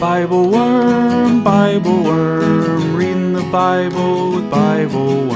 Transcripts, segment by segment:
BibleWorm, reading the Bible with BibleWorm.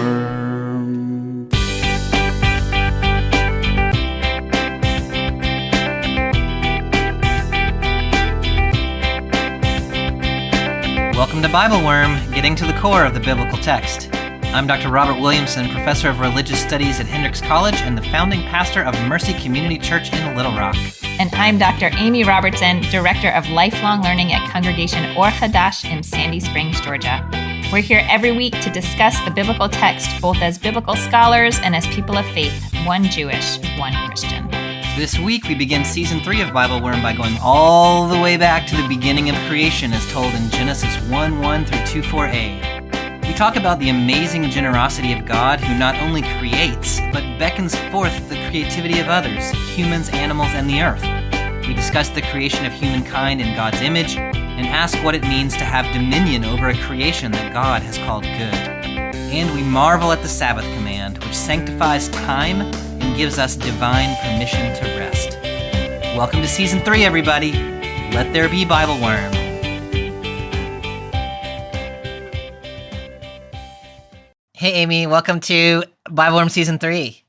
Welcome to BibleWorm, getting to the core of the biblical text. I'm Dr. Robert Williamson, professor of religious studies at Hendrix College and the founding pastor of Mercy Community Church in Little Rock. And I'm Dr. Amy Robertson, director of lifelong learning at Congregation Or Hadash in Sandy Springs, Georgia. We're here every week to discuss the biblical text, both as biblical scholars and as people of faith, one Jewish, one Christian. This week, we begin Season 3 of BibleWorm by going all the way back to the beginning of creation as told in Genesis 1:1 through 2:4a. We talk about the amazing generosity of God who not only creates, but beckons forth the creativity of others, humans, animals, and the earth. We discuss the creation of humankind in God's image and ask what it means to have dominion over a creation that God has called good. And we marvel at the Sabbath command, which sanctifies time and gives us divine permission to rest. Welcome to Season 3, everybody. Let there be BibleWorm. Hey, Amy, welcome to BibleWorm Season 3.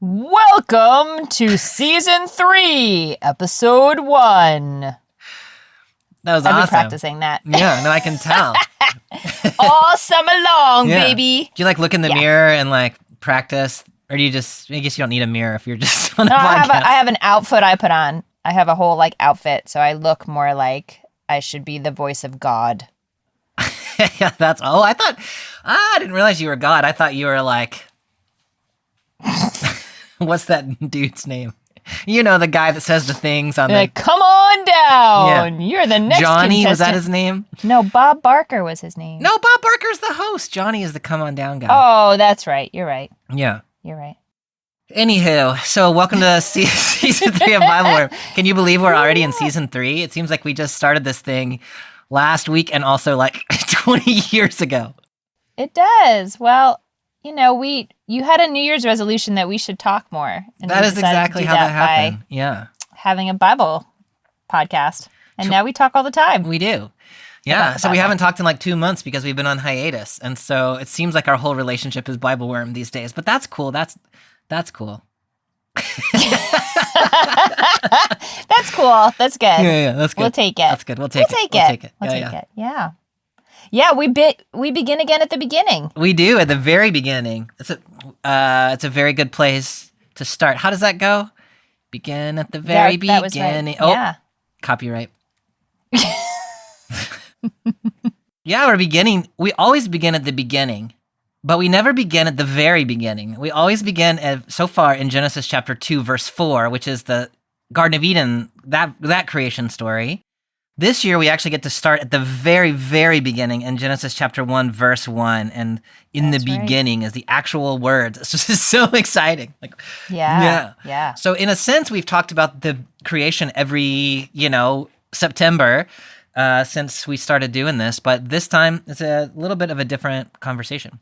Welcome to Season 3, Episode 1. That was I've awesome. been practicing that. Yeah, no, I can tell. All summer long, Yeah. baby. Do you look in the mirror and practice? Or do you just, I guess you don't need a mirror if you're just on a No, podcast. I have an outfit I put on. I have a whole outfit, so I look more like I should be the voice of God. Yeah, I didn't realize you were God. I thought you were what's that dude's name? You know, the guy that says the things on the... Come on down. Yeah. You're the next Johnny, contestant. was that his name? No, Bob Barker was his name. No, Bob Barker's the host. Johnny is the come on down guy. Oh, that's right. You're right. Yeah. You're right. Anywho, so welcome to Season 3 of BibleWorm. Can you believe we're already in Season 3? It seems like we just started this thing last week and also 20 years ago. It does. Well, you had a New Year's resolution that we should talk more. And That is exactly how that happened. Yeah. Having a Bible podcast. And now we talk all the time. We do. Yeah. So we haven't talked in 2 months because we've been on hiatus. And so it seems like our whole relationship is BibleWorm these days. But that's cool. That's cool. That's cool. That's good. Yeah, that's good. We'll take it. That's good. We'll take it. We'll take it. Yeah. Yeah, we begin again at the beginning. We do at the very beginning. It's a very good place to start. How does that go? Begin at the very beginning. Was right. Oh, yeah. Copyright. Yeah, we're beginning. We always begin at the beginning, but we never begin at the very beginning. We always begin so far in Genesis chapter 2, verse 4, which is the Garden of Eden, that creation story. This year, we actually get to start at the very, very beginning in Genesis chapter 1, verse 1. And in the beginning is the actual words. It's just so exciting. Yeah. So in a sense, we've talked about the creation every, September since we started doing this. But this time, it's a little bit of a different conversation.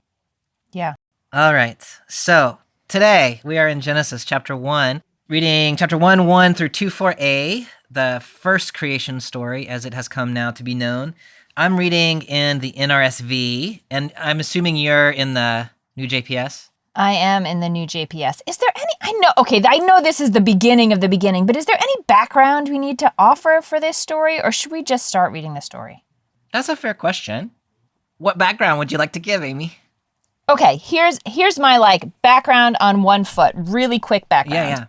Yeah. All right. So today, we are in Genesis chapter 1, reading chapter 1:1 through 2:4a. The first creation story as it has come now to be known. I'm reading in the NRSV, and I'm assuming you're in the New JPS? I am in the New JPS. Is there any, I know this is the beginning of the beginning, but is there any background we need to offer for this story, or should we just start reading the story? That's a fair question. What background would you like to give, Amy? Okay, here's my background on 1 foot, really quick background. Yeah.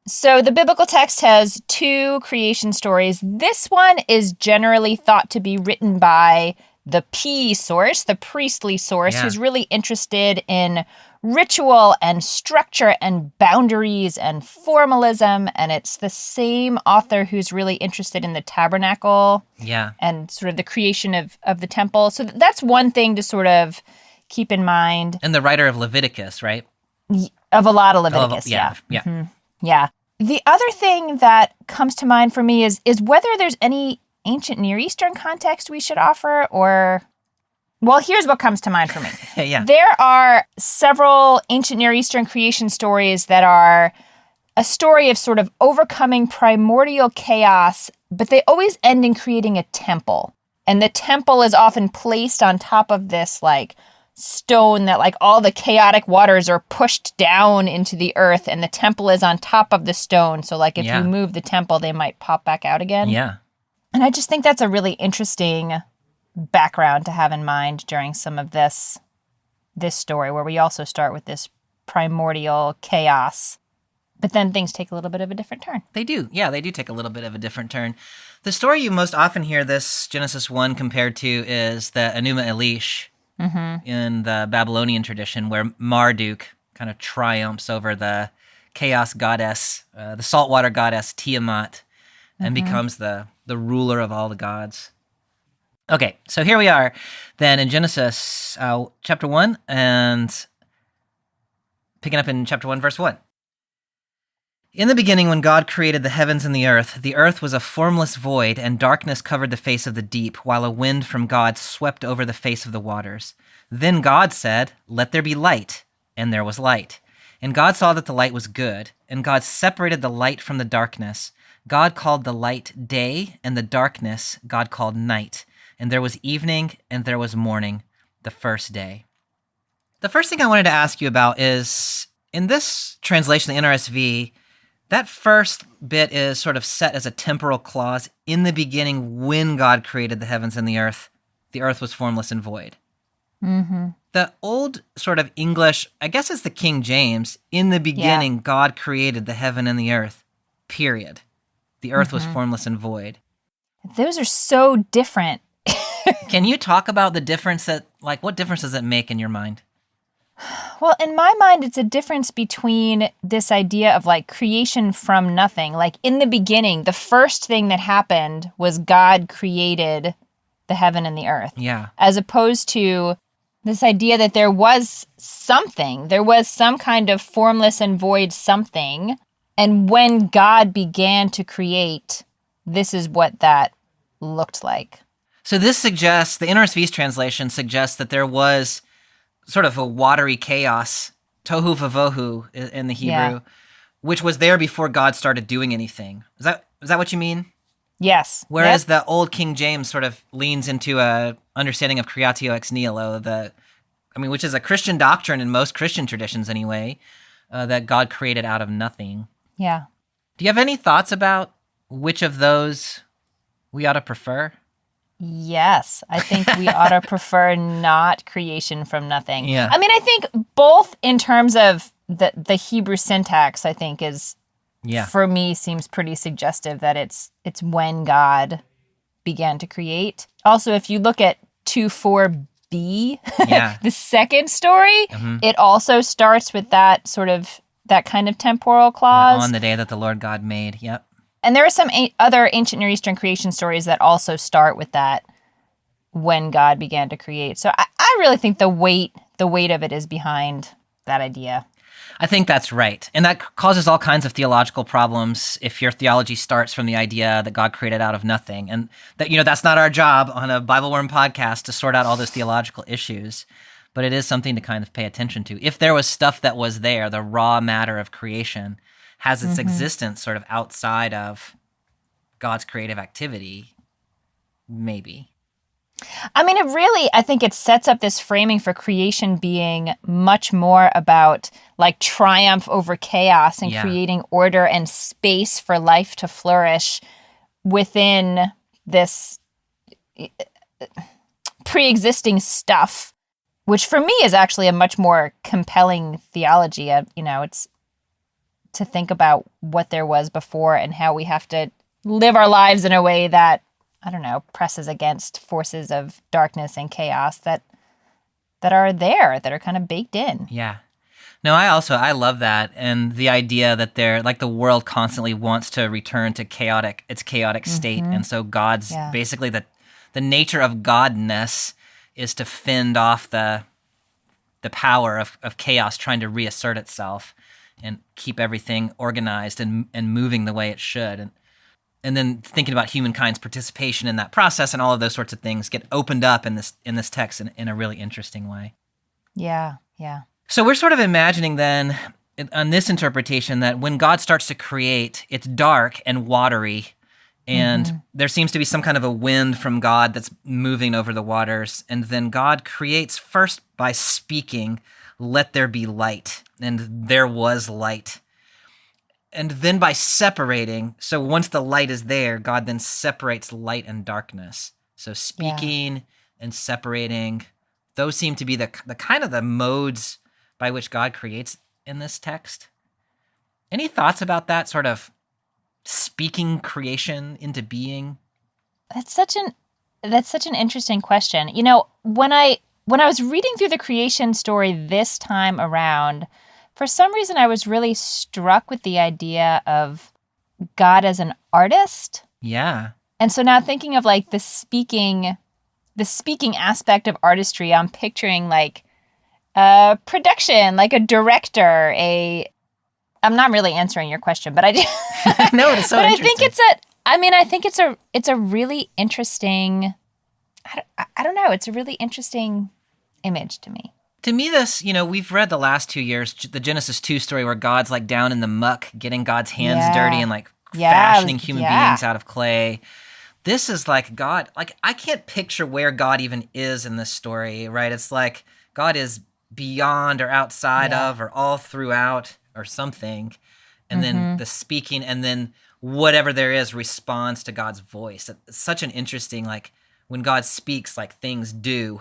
So the biblical text has 2 creation stories. This one is generally thought to be written by the P source, the priestly source, who's really interested in ritual and structure and boundaries and formalism. And it's the same author who's really interested in the tabernacle and sort of the creation of the temple. So that's one thing to sort of keep in mind. And the writer of Leviticus, right? Of a lot of Leviticus, Yeah. Mm-hmm. Yeah. The other thing that comes to mind for me is whether there's any ancient Near Eastern context we should offer, or... Well, here's what comes to mind for me. Yeah. There are several ancient Near Eastern creation stories that are a story of sort of overcoming primordial chaos, but they always end in creating a temple. And the temple is often placed on top of this like stone that like all the chaotic waters are pushed down into the earth, and the temple is on top of the stone. So like if you move the temple, they might pop back out again. Yeah. And I just think that's a really interesting background to have in mind during some of this story, where we also start with this primordial chaos, but then things take a little bit of a different turn. They do. Yeah, they do take a little bit of a different turn. The story you most often hear this Genesis 1 compared to is the Enuma Elish in the Babylonian tradition, where Marduk kind of triumphs over the chaos goddess, the saltwater goddess Tiamat, and becomes the ruler of all the gods. Okay, so here we are then in Genesis chapter 1, and picking up in chapter 1, verse 1. In the beginning, when God created the heavens and the earth was a formless void, and darkness covered the face of the deep, while a wind from God swept over the face of the waters. Then God said, "Let there be light," and there was light. And God saw that the light was good, and God separated the light from the darkness. God called the light day, and the darkness God called night. And there was evening, and there was morning, the first day. The first thing I wanted to ask you about is, in this translation, the NRSV, that first bit is sort of set as a temporal clause. In the beginning, when God created the heavens and the earth was formless and void. The old sort of English, I guess it's the King James, in the beginning, God created the heaven and the earth, period. The earth was formless and void. Those are so different. Can you talk about the difference what difference does it make in your mind? Well, in my mind, it's a difference between this idea of like creation from nothing. Like in the beginning, the first thing that happened was God created the heaven and the earth. Yeah. As opposed to this idea that there was something, there was some kind of formless and void something. And when God began to create, this is what that looked like. So this suggests, the NRSV's translation suggests that there was sort of a watery chaos, tohu vavohu in the Hebrew, which was there before God started doing anything. Is that what you mean? Yes. Whereas the old King James sort of leans into a understanding of creatio ex nihilo, which is a Christian doctrine in most Christian traditions anyway, that God created out of nothing. Yeah. Do you have any thoughts about which of those we ought to prefer? Yes, I think we ought to prefer not creation from nothing. Yeah. I mean, I think both in terms of the Hebrew syntax, I think is, for me, seems pretty suggestive that it's when God began to create. Also, if you look at 2:4b, the second story, it also starts with that kind of temporal clause. On the day that the Lord God made, yep. And there are some other ancient Near Eastern creation stories that also start with that when God began to create. So I really think the weight of it is behind that idea. I think that's right. And that causes all kinds of theological problems if your theology starts from the idea that God created out of nothing. And that, that's not our job on a BibleWorm podcast to sort out all those theological issues. But it is something to kind of pay attention to. If there was stuff that was there, the raw matter of creation has its existence sort of outside of God's creative activity, maybe. I mean, I think it sets up this framing for creation being much more about like triumph over chaos and creating order and space for life to flourish within this pre-existing stuff, which for me is actually a much more compelling theology of, it's to think about what there was before and how we have to live our lives in a way that, I don't know, presses against forces of darkness and chaos that are there, that are kind of baked in. Yeah. No, I love that. And the idea that the world constantly wants to return to its chaotic state. And so God's basically the nature of godness is to fend off the power of chaos trying to reassert itself and keep everything organized and moving the way it should. And then thinking about humankind's participation in that process and all of those sorts of things get opened up in this text in a really interesting way. Yeah, yeah. So we're sort of imagining then on this interpretation that when God starts to create, it's dark and watery, and there seems to be some kind of a wind from God that's moving over the waters. And then God creates first by speaking, "Let there be light," and there was light. And then by separating, so once the light is there, God then separates light and darkness. So speaking and separating, those seem to be the kind of the modes by which God creates in this text. Any thoughts about that sort of speaking creation into being? That's such an interesting question. You know, when I was reading through the creation story this time around, for some reason I was really struck with the idea of God as an artist. Yeah. And so now thinking of like the speaking aspect of artistry, I'm picturing like a production, like a director, I'm not really answering your question, but I do. No, it's so but interesting. I think it's a really interesting, I don't know, it's a really interesting image to me. To me, this, we've read the last 2 years, the Genesis 2 story where God's like down in the muck, getting God's hands dirty and like fashioning human beings out of clay. This is like God, like I can't picture where God even is in this story, right? It's like God is beyond or outside of or all throughout or something. And then the speaking, and then whatever there is responds to God's voice. It's such an interesting, like when God speaks, like things do,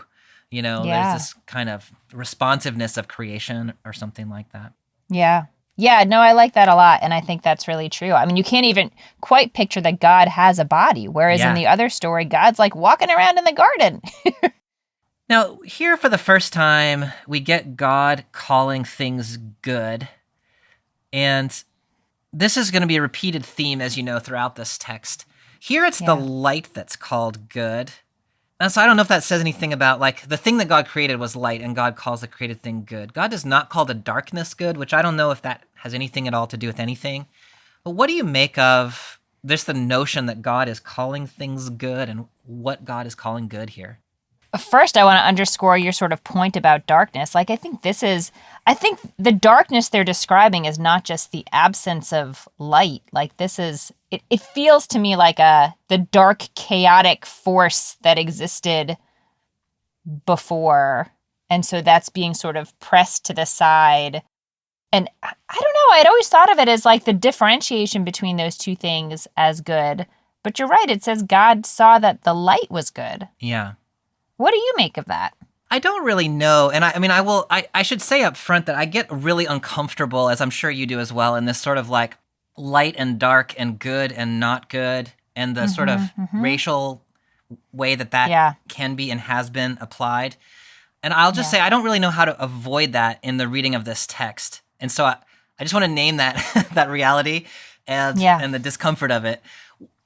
there's this kind of responsiveness of creation or something like that. Yeah. Yeah, no, I like that a lot, and I think that's really true. I mean, you can't even quite picture that God has a body, whereas in the other story, God's like walking around in the garden. Now, here for the first time, we get God calling things good, and this is going to be a repeated theme, as you know, throughout this text. Here it's the light that's called good. And so I don't know if that says anything about, like, the thing that God created was light, and God calls the created thing good. God does not call the darkness good, which I don't know if that has anything at all to do with anything. But what do you make of this, the notion that God is calling things good, and what God is calling good here? First, I want to underscore your sort of point about darkness. Like, I think the darkness they're describing is not just the absence of light. Like, it feels to me like the dark, chaotic force that existed before. And so that's being sort of pressed to the side. And I don't know, I'd always thought of it as like the differentiation between those two things as good. But you're right, it says God saw that the light was good. Yeah. What do you make of that? I don't really know. And I should say up front that I get really uncomfortable, as I'm sure you do as well, in this sort of like light and dark and good and not good, and the sort of racial way that can be and has been applied. And I'll just say I don't really know how to avoid that in the reading of this text. And so I just want to name that that reality and the discomfort of it.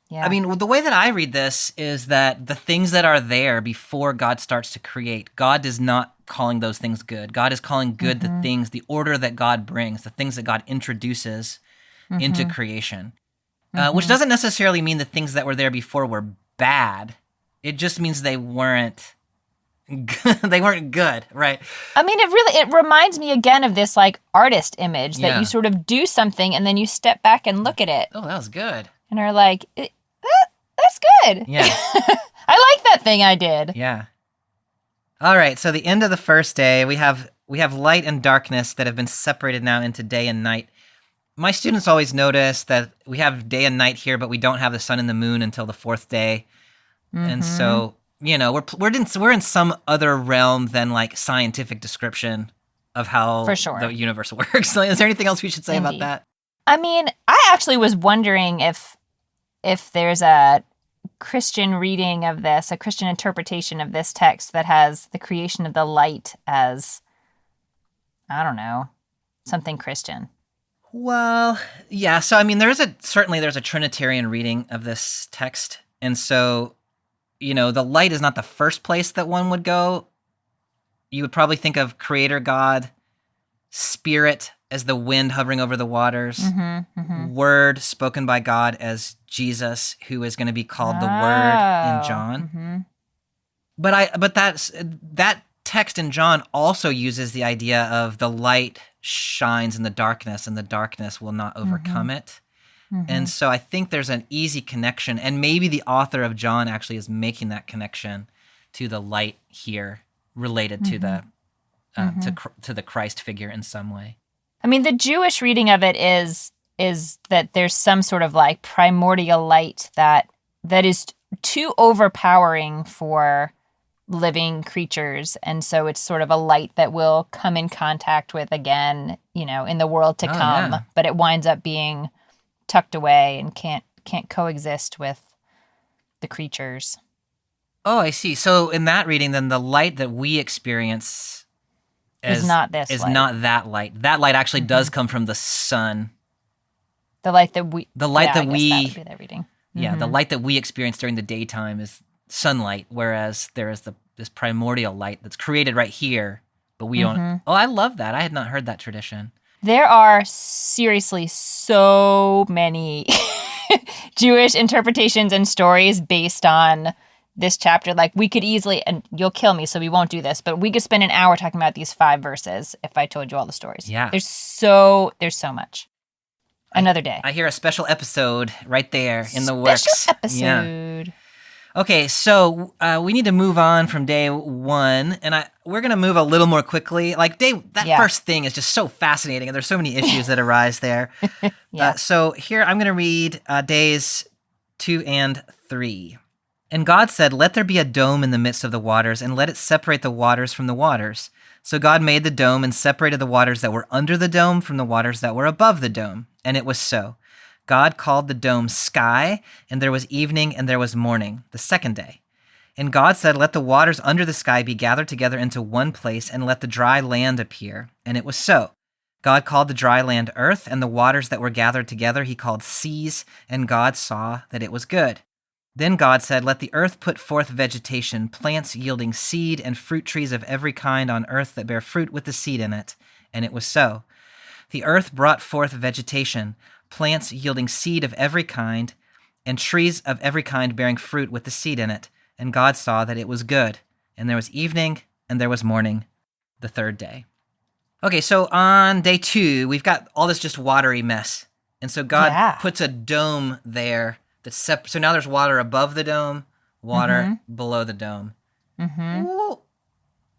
Yeah. I mean, the way that I read this is that the things that are there before God starts to create, God is not calling those things good. God is calling good the things, the order that God brings, the things that God introduces into creation, which doesn't necessarily mean the things that were there before were bad. It just means they weren't good, right? I mean, it reminds me again of this like artist image that you sort of do something and then you step back and look at it. Oh, that was good. And are like, that's good. Yeah. I like that thing I did. Yeah. All right, so the end of the first day, we have light and darkness that have been separated now into day and night. My students always notice that we have day and night here, but we don't have the sun and the moon until the fourth day. And so, we're in some other realm than like scientific description of how the universe works. Is there anything else we should say about that? I mean, I actually was wondering if there's a Christian reading of this, a Christian interpretation of this text that has the creation of the light as, I don't know, something Christian. Well, yeah. So, I mean, there's a Trinitarian reading of this text. And so, the light is not the first place that one would go. You would probably think of Creator God, Spirit as the wind hovering over the waters, Word spoken by God as Jesus, who is going to be called the Word in John. But that text in John also uses the idea of the light shines in the darkness and the darkness will not overcome it. And so I think there's an easy connection, and maybe the author of John actually is making that connection to the light here related to the to the Christ figure in some way. I mean, the Jewish reading of it is that there's some sort of like primordial light that is too overpowering for living creatures, and so it's sort of a light that we'll come in contact with again, in the world to come, but it winds up being tucked away and can't coexist with the creatures. Oh, I see. So in that reading, then the light that we experience is not this is light. not that light. That light actually does come from the sun. The light that we that we that would be that reading. Yeah, the light that we experience during the daytime is sunlight, whereas there is this primordial light that's created right here, but we don't. Oh, I love that. I had not heard that tradition. There are seriously so many Jewish interpretations and stories based on this chapter. Like, we could easily, and you'll kill me, so we won't do this, but we could spend an hour talking about these 5 verses if I told you all the stories. Yeah. There's so much. Another day. I hear a special episode right there in the works. Special episode. Yeah. Okay, so we need to move on from day 1, and we're going to move a little more quickly. Like, first thing is just so fascinating, and there's so many issues that arise there. So here I'm going to read days 2 and 3. And God said, "Let there be a dome in the midst of the waters, and let it separate the waters from the waters." So God made the dome and separated the waters that were under the dome from the waters that were above the dome. And it was so. God called the dome sky, and there was evening and there was morning, the second day. And God said, "Let the waters under the sky be gathered together into one place, and let the dry land appear." And it was so. God called the dry land earth, and the waters that were gathered together he called seas, and God saw that it was good. Then God said, "Let the earth put forth vegetation, plants yielding seed, and fruit trees of every kind on earth that bear fruit with the seed in it." And it was so. The earth brought forth vegetation, plants yielding seed of every kind, and trees of every kind bearing fruit with the seed in it. And God saw that it was good. And there was evening, and there was morning, the third day. Okay, so on day 2, we've got all this just watery mess. And so God puts a dome there. So now there's water above the dome, water below the dome. Ooh,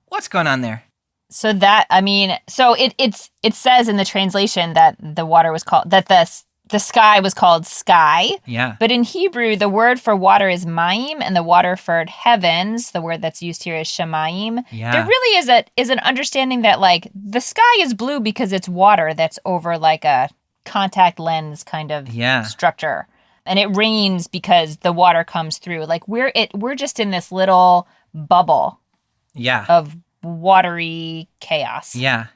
what's going on there? So it says in the translation that the water was called, that the sky was called sky. Yeah. But in Hebrew, the word for water is mayim, and the water for heavens, the word that's used here is shamayim. Yeah. There really is an understanding that, like, the sky is blue because it's water that's over like a contact lens kind of structure. And it rains because the water comes through. Like, we're just in this little bubble of watery chaos. Yeah.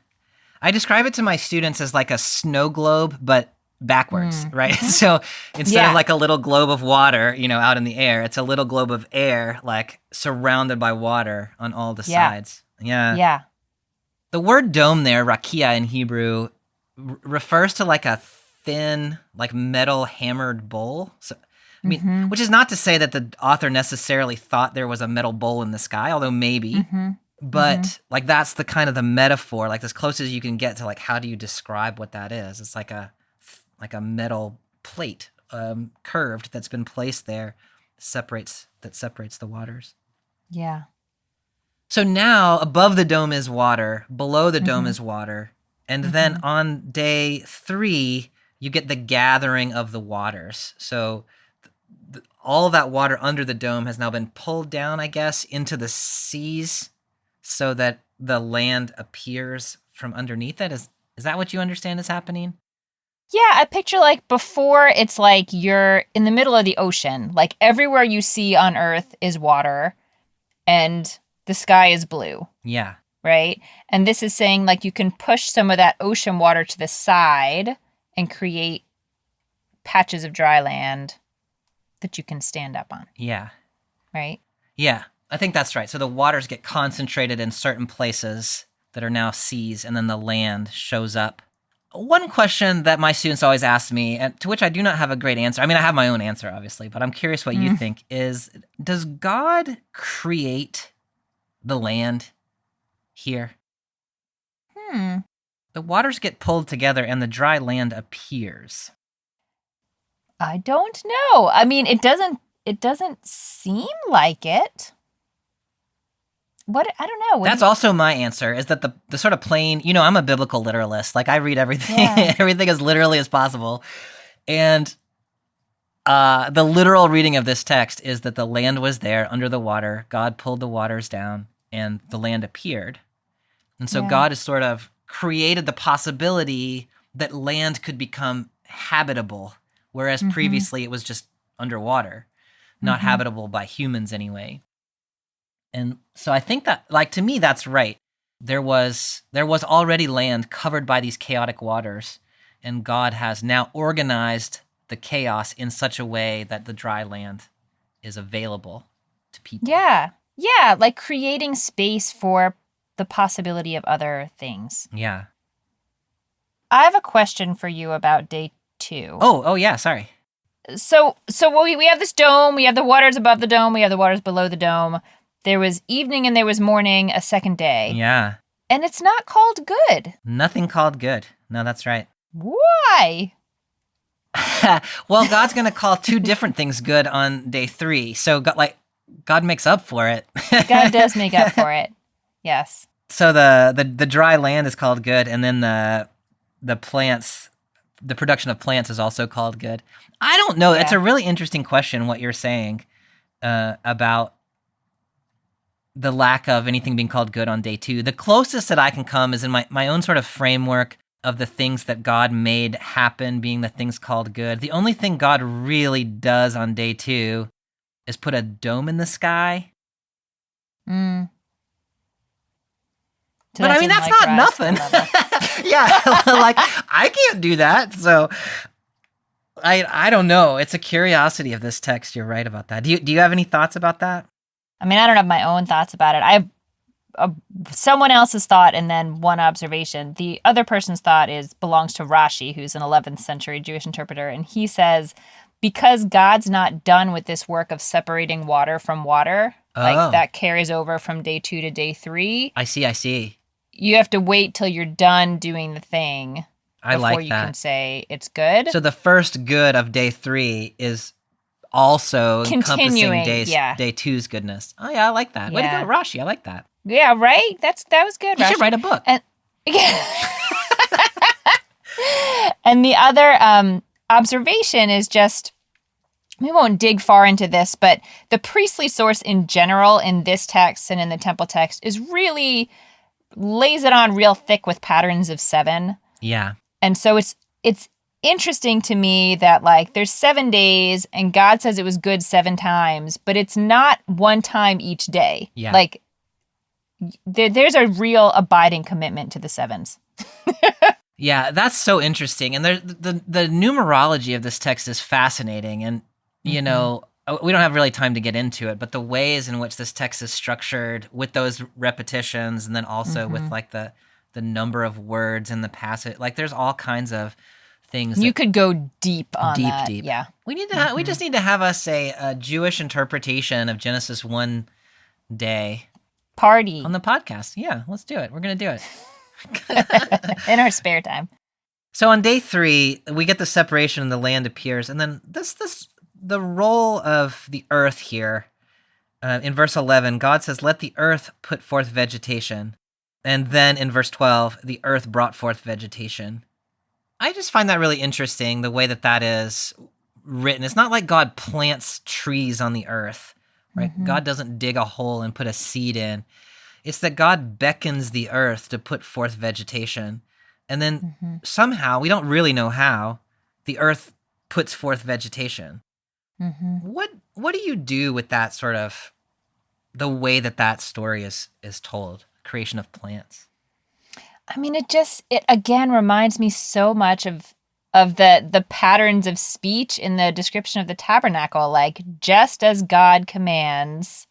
I describe it to my students as like a snow globe, but backwards, right? So instead of like a little globe of water, out in the air, it's a little globe of air, like surrounded by water on all the sides. Yeah. Yeah. The word dome there, rakia in Hebrew, refers to like a thin, like metal hammered bowl. So, I mean, which is not to say that the author necessarily thought there was a metal bowl in the sky, although maybe. But like that's the kind of the metaphor, like as close as you can get to like how do you describe what that is? It's like a metal plate, curved, that's been placed there, that separates the waters. Yeah. So now above the dome is water, below the dome is water, and then on day 3 you get the gathering of the waters. So all that water under the dome has now been pulled down, I guess, into the seas, so that the land appears from underneath it. Is that what you understand is happening? Yeah, I picture like before it's like you're in the middle of the ocean. Like everywhere you see on Earth is water and the sky is blue. Yeah. Right? And this is saying like you can push some of that ocean water to the side and create patches of dry land that you can stand up on. Yeah. Right? Yeah. I think that's right. So the waters get concentrated in certain places that are now seas, and then the land shows up. One question that my students always ask me, and to which I do not have a great answer. I mean, I have my own answer, obviously, but I'm curious what you think is, does God create the land? here. Hmm. The waters get pulled together and the dry land appears. I don't know. I mean, it doesn't seem like it. What? I don't know. That's also my answer, is that the sort of plain, I'm a biblical literalist. Like, I read everything, Yeah. everything as literally as possible. And the literal reading of this text is that the land was there under the water. God pulled the waters down and the land appeared. And so God has sort of created the possibility that land could become habitable, whereas previously it was just underwater, not habitable by humans anyway. And so I think that, to me, that's right. There was already land covered by these chaotic waters, and God has now organized the chaos in such a way that the dry land is available to people. Yeah, like creating space for the possibility of other things. Yeah. I have a question for you about day 2. Oh yeah, sorry. So we have this dome, we have the waters above the dome, we have the waters below the dome. There was evening and there was morning, a second day. Yeah. And it's not called good. Nothing called good. No, that's right. Why? Well, God's going to call 2 different things good on day 3. So God makes up for it. God does make up for it. Yes. So the dry land is called good, and then the plants, the production of plants is also called good. I don't know. It's a really interesting question, what you're saying about the lack of anything being called good on day 2. The closest that I can come is in my own sort of framework of the things that God made happen being the things called good. The only thing God really does on day 2 is put a dome in the sky. So but I mean, that's not nothing. Yeah, I can't do that. So I don't know. It's a curiosity of this text. You're right about that. Do you have any thoughts about that? I mean, I don't have my own thoughts about it. I have someone else's thought and then one observation. The other person's thought belongs to Rashi, who's an 11th century Jewish interpreter. And he says, because God's not done with this work of separating water from water, that carries over from day 2 to day 3. I see. You have to wait till you're done doing the thing before you can say it's good. So the first good of day 3 is also encompassing day 2's goodness. Oh yeah, I like that. Way to go, Rashi. I like that. Yeah, right? That was good, Rashi. You should write a book. And the other observation is just, we won't dig far into this, but the priestly source in general in this text and in the temple text is really lays it on real thick with patterns of 7. Yeah. And so it's interesting to me that there's 7 days and God says it was good 7 times, but it's not one time each day. Yeah. There's a real abiding commitment to the 7s. Yeah, that's so interesting. And the numerology of this text is fascinating. And, we don't have really time to get into it, but the ways in which this text is structured with those repetitions and then also with the number of words in the passage, there's all kinds of things. You could go deep on that. Deep. Yeah. We need to we just need to have a Jewish interpretation of Genesis 1 day. Party. On the podcast. Yeah, let's do it. We're going to do it. In our spare time. So on day 3, we get the separation and the land appears. And then the role of the earth here, in verse 11, God says, let the earth put forth vegetation. And then in verse 12, the earth brought forth vegetation. I just find that really interesting, the way that is written. It's not like God plants trees on the earth, right? God doesn't dig a hole and put a seed in. It's that God beckons the earth to put forth vegetation. And then somehow, we don't really know how, the earth puts forth vegetation. What do you do with that sort of, the way that story is told, creation of plants? I mean, it again reminds me so much of the patterns of speech in the description of the tabernacle, just as God commands,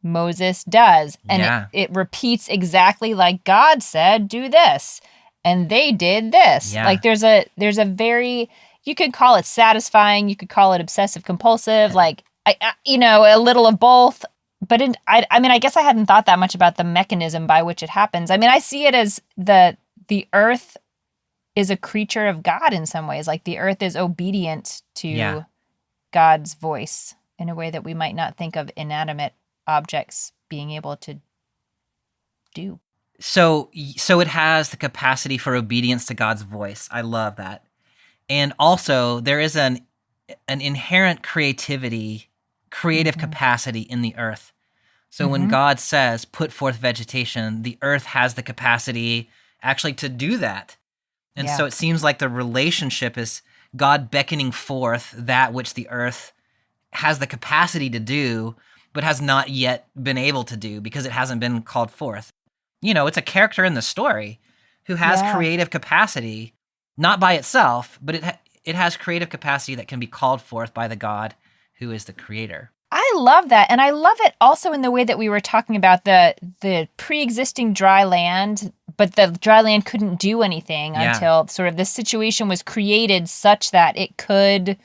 Moses does. And it repeats exactly like God said, do this. And they did this. Yeah. There's a very, you could call it satisfying, you could call it obsessive compulsive, a little of both. but I mean, I guess I hadn't thought that much about the mechanism by which it happens. I mean, I see it as the earth is a creature of God in some ways. Like the earth is obedient to God's voice in a way that we might not think of inanimate objects being able to do. So it has the capacity for obedience to God's voice. I love that. And also there is an inherent creative capacity in the earth. So when God says, put forth vegetation, the earth has the capacity actually to do that. And so it seems like the relationship is God beckoning forth that which the earth has the capacity to do, but has not yet been able to do because it hasn't been called forth. You know, it's a character in the story who has creative capacity, not by itself, but it has creative capacity that can be called forth by the God who is the creator. I love that. And I love it also in the way that we were talking about the pre-existing dry land, but the dry land couldn't do anything until sort of the situation was created such that it could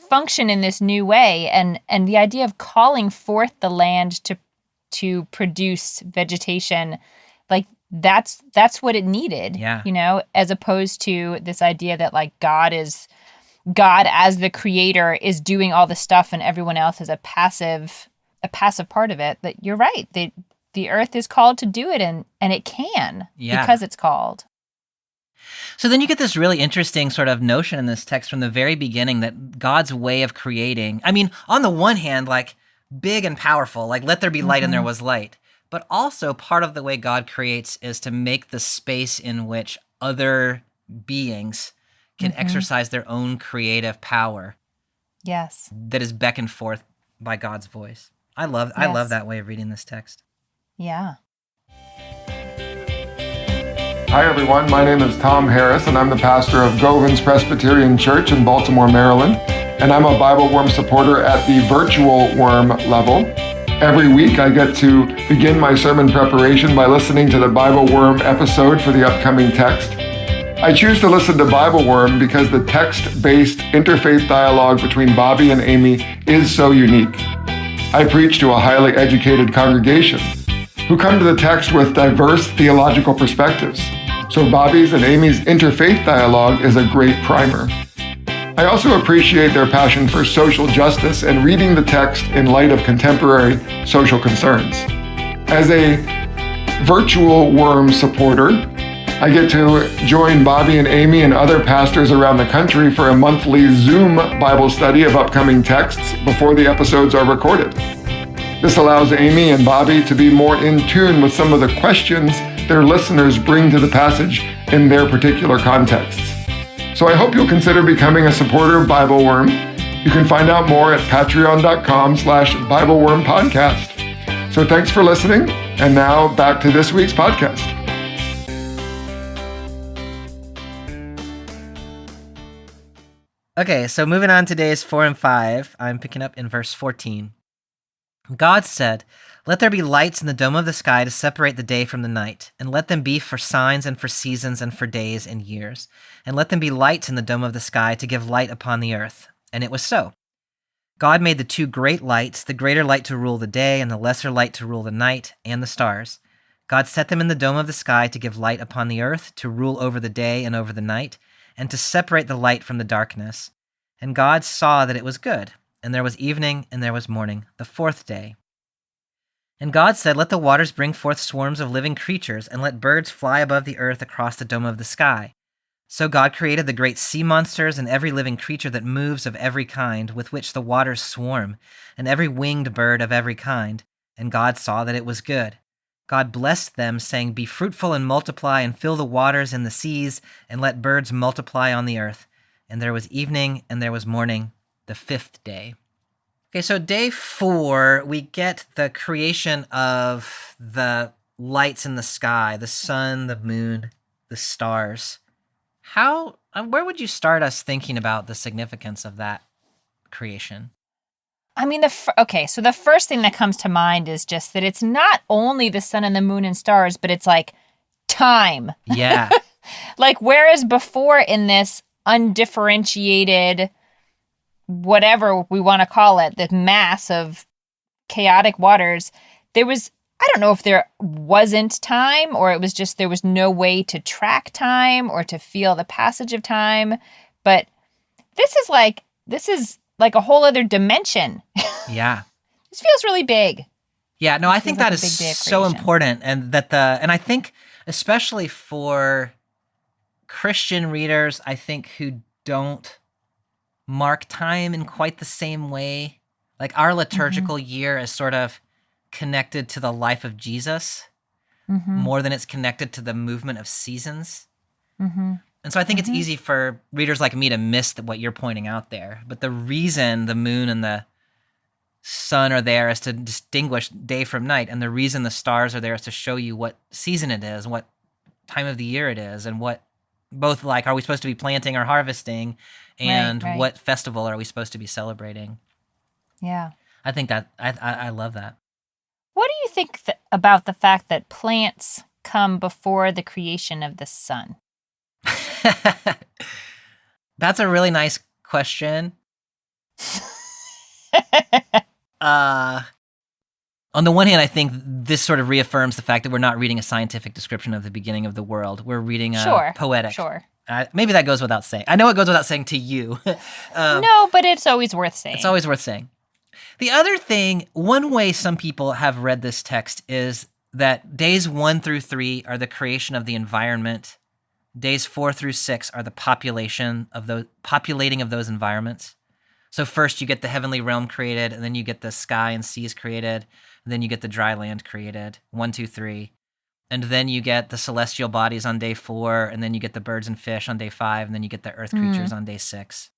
function in this new way. And the idea of calling forth the land to produce vegetation, like that's what it needed, you know, as opposed to this idea that like God as the creator is doing all the stuff and everyone else is a passive part of it. That you're right. The earth is called to do it and it can because it's called. So then you get this really interesting sort of notion in this text from the very beginning that God's way of creating, I mean, on the one hand, like big and powerful, like let there be light and there was light. But also part of the way God creates is to make the space in which other beings can exercise their own creative power. Yes. That is beckoned forth by God's voice. I love that way of reading this text. Yeah. Hi everyone, my name is Tom Harris and I'm the pastor of Govans Presbyterian Church in Baltimore, Maryland. And I'm a BibleWorm supporter at the virtual worm level. Every week I get to begin my sermon preparation by listening to the BibleWorm episode for the upcoming text. I choose to listen to BibleWorm because the text-based interfaith dialogue between Bobby and Amy is so unique. I preach to a highly educated congregation who come to the text with diverse theological perspectives. So Bobby's and Amy's interfaith dialogue is a great primer. I also appreciate their passion for social justice and reading the text in light of contemporary social concerns. As a virtual worm supporter, I get to join Bobby and Amy and other pastors around the country for a monthly Zoom Bible study of upcoming texts before the episodes are recorded. This allows Amy and Bobby to be more in tune with some of the questions their listeners bring to the passage in their particular contexts. So I hope you'll consider becoming a supporter of BibleWorm. You can find out more at patreon.com/BibleWormPodcast. So thanks for listening, and now back to this week's podcast. Okay, so moving on to days 4 and 5, I'm picking up in verse 14. God said, "Let there be lights in the dome of the sky to separate the day from the night, and let them be for signs and for seasons and for days and years. And let them be lights in the dome of the sky to give light upon the earth." And it was so. God made the two great lights, the greater light to rule the day and the lesser light to rule the night, and the stars. God set them in the dome of the sky to give light upon the earth, to rule over the day and over the night, and to separate the light from the darkness. And God saw that it was good. And there was evening, and there was morning, the fourth day. And God said, "Let the waters bring forth swarms of living creatures, and let birds fly above the earth across the dome of the sky." So God created the great sea monsters and every living creature that moves of every kind, with which the waters swarm, and every winged bird of every kind. And God saw that it was good. God blessed them, saying, "Be fruitful and multiply, and fill the waters and the seas, and let birds multiply on the earth." And there was evening, and there was morning, the fifth day. Okay, so day 4, we get the creation of the lights in the sky, the sun, the moon, the stars. Where would you start us thinking about the significance of that creation? I mean, so the first thing that comes to mind is just that it's not only the sun and the moon and stars, but it's like time. Yeah. Like, whereas before in this undifferentiated, whatever we want to call it, the mass of chaotic waters, there was, I don't know if there wasn't time or it was just there was no way to track time or to feel the passage of time. But this is like a whole other dimension. Yeah. This feels really big. Yeah, no, I think like that a is big day of so creation. important, and I think especially for Christian readers, I think who don't mark time in quite the same way. Like our liturgical year is sort of connected to the life of Jesus more than it's connected to the movement of seasons. And so I think it's easy for readers like me to miss what you're pointing out there. But the reason the moon and the sun are there is to distinguish day from night, and the reason the stars are there is to show you what season it is, what time of the year it is, and what both like are we supposed to be planting or harvesting, and Right. what festival are we supposed to be celebrating. Yeah. I think that I love that. What do you think about the fact that plants come before the creation of the sun? That's a really nice question. On the one hand, I think this sort of reaffirms the fact that we're not reading a scientific description of the beginning of the world. We're reading a poetic. Sure. Maybe that goes without saying. I know it goes without saying to you. No, but it's always worth saying. It's always worth saying. The other thing, one way some people have read this text is that days 1 through 3 are the creation of the environment. Days 4 through 6 are the populating of those environments. So first you get the heavenly realm created, and then you get the sky and seas created, and then you get the dry land created, 1, 2, 3. And then you get the celestial bodies on day 4, and then you get the birds and fish on day 5, and then you get the earth creatures on day 6.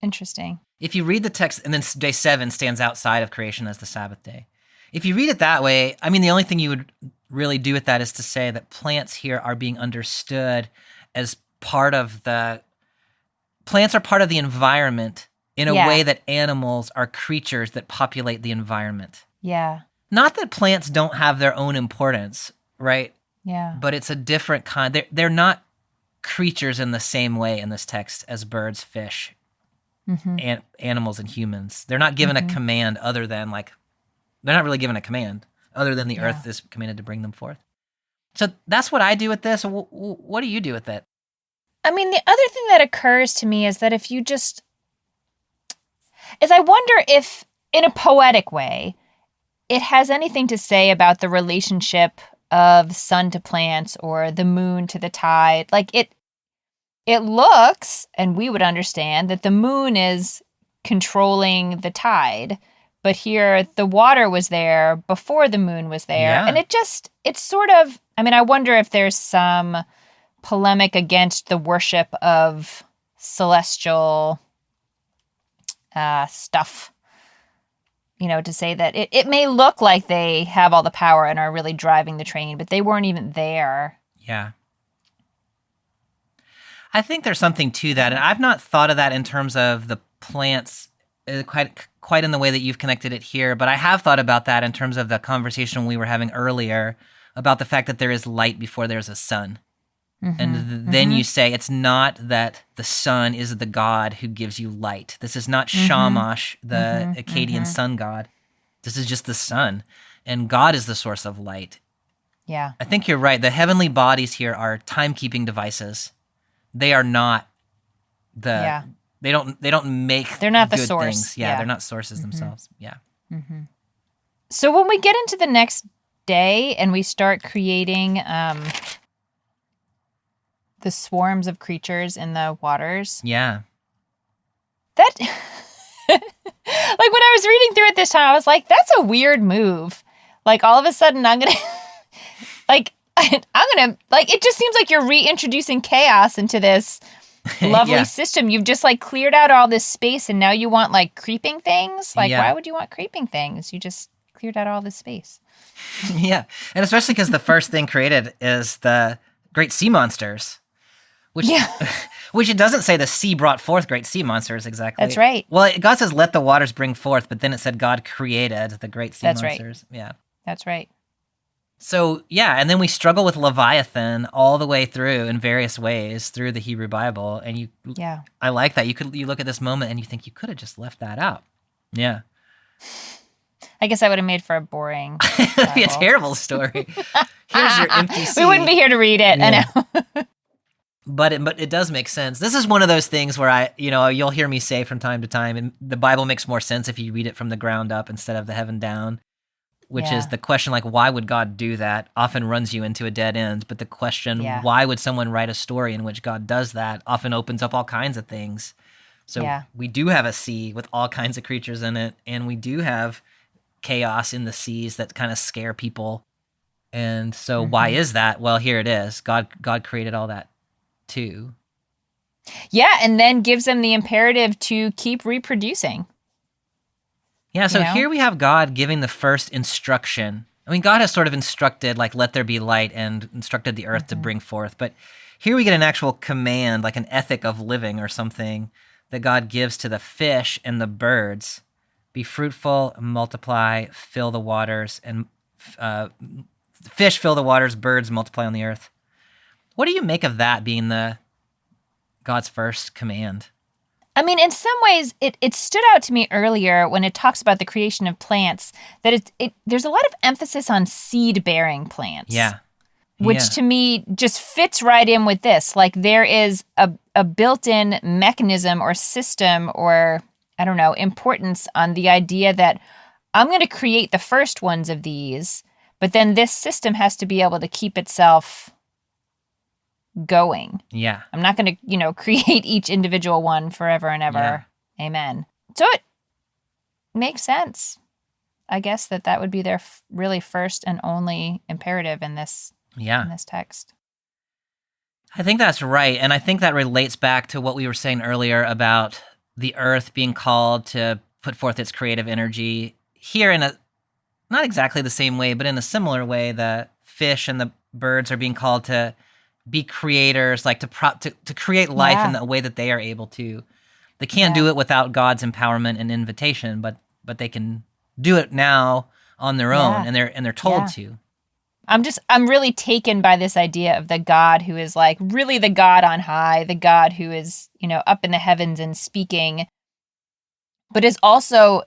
Interesting. If you read the text, and then day 7 stands outside of creation as the Sabbath day. If you read it that way, I mean, the only thing you would really do with that is to say that plants here are being understood as plants are part of the environment in a way that animals are creatures that populate the environment. Yeah. Not that plants don't have their own importance, right? Yeah. But it's a different kind. They're not creatures in the same way in this text as birds, fish, and animals, and humans. They're not given a command other than they're not really given a command other than the earth is commanded to bring them forth. So that's what I do with this. What do you do with it? I mean, the other thing that occurs to me is that I wonder if, in a poetic way, it has anything to say about the relationship of sun to plants or the moon to the tide. Like it looks, and we would understand, that the moon is controlling the tide, but here the water was there before the moon was there. Yeah. And it's sort of, I mean, I wonder if there's some polemic against the worship of celestial stuff, to say that it may look like they have all the power and are really driving the train, but they weren't even there. Yeah. I think there's something to that, and I've not thought of that in terms of the plants quite in the way that you've connected it here, but I have thought about that in terms of the conversation we were having earlier about the fact that there is light before there's a sun. And then you say it's not that the sun is the god who gives you light. This is not Shamash, the Akkadian sun god. This is just the sun, and God is the source of light. Yeah. I think you're right. The heavenly bodies here are timekeeping devices. They are not they don't make They're not the good source. things. Yeah, they're not sources themselves. Yeah. So when we get into the next day and we start creating the swarms of creatures in the waters. Yeah. That, like when I was reading through it this time, I was like, that's a weird move. Like all of a sudden I'm going to, it just seems like you're reintroducing chaos into this lovely system. You've just cleared out all this space and now you want creeping things? Why would you want creeping things? You just cleared out all this space. Yeah. And especially because the first thing created is the great sea monsters. Which it doesn't say the sea brought forth great sea monsters exactly. That's right. Well, God says, let the waters bring forth, but then it said God created the great sea monsters. Right. Yeah. That's right. So, and then we struggle with Leviathan all the way through in various ways through the Hebrew Bible. And I like that. You look at this moment and you think you could have just left that out. Yeah. I guess that would have made for a boring It'd be a Bible. terrible story. Here's your empty sea. We wouldn't be here to read it. Yeah. I know. But it does make sense. This is one of those things where you'll hear me say from time to time, and the Bible makes more sense if you read it from the ground up instead of the heaven down, which is the question, like, why would God do that, often runs you into a dead end. But the question, why would someone write a story in which God does that, often opens up all kinds of things. So we do have a sea with all kinds of creatures in it, and we do have chaos in the seas that kind of scare people. And so why is that? Well, here it is. God created all that too. Yeah, and then gives them the imperative to keep reproducing. Yeah, so here we have God giving the first instruction. I mean, God has sort of instructed, like, let there be light, and instructed the earth to bring forth. But here we get an actual command, like an ethic of living or something, that God gives to the fish and the birds. Be fruitful, multiply, fill the waters, and fish fill the waters, birds multiply on the earth. What do you make of that being God's first command? I mean, in some ways, it stood out to me earlier when it talks about the creation of plants that there's a lot of emphasis on seed-bearing plants. Yeah. Which to me just fits right in with this. Like, there is a built-in mechanism or system or, I don't know, importance on the idea that I'm going to create the first ones of these, but then this system has to be able to keep itself going. Yeah. I'm not going to, create each individual one forever and ever. Yeah. Amen. So it makes sense, I guess, that would be their really first and only imperative in this text. I think that's right. And I think that relates back to what we were saying earlier about the earth being called to put forth its creative energy. Here in not exactly the same way, but in a similar way, the fish and the birds are being called to be creators, like to create life in the way that they are able to. They can't do it without God's empowerment and invitation, but they can do it now on their own, and they're told to. I'm really taken by this idea of the God who is like really the God on high, the God who is, up in the heavens and speaking, but is also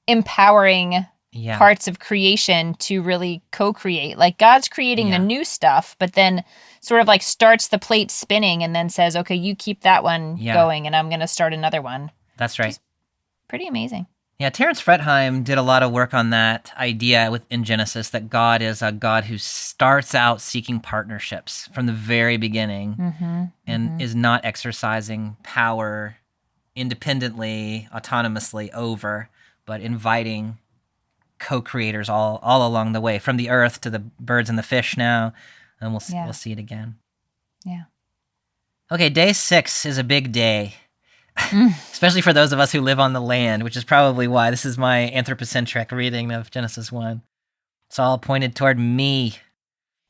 empowering parts of creation to really co-create. Like, God's creating the new stuff, but then sort of like starts the plate spinning and then says, okay, you keep that one going and I'm going to start another one. That's right. Pretty amazing. Yeah, Terence Fretheim did a lot of work on that idea in Genesis, that God is a God who starts out seeking partnerships from the very beginning and is not exercising power independently, autonomously over, but inviting co-creators all along the way, from the earth to the birds and the fish now, and we'll see it again. Yeah. Okay, day 6 is a big day, especially for those of us who live on the land, which is probably why this is my anthropocentric reading of Genesis 1. It's all pointed toward me.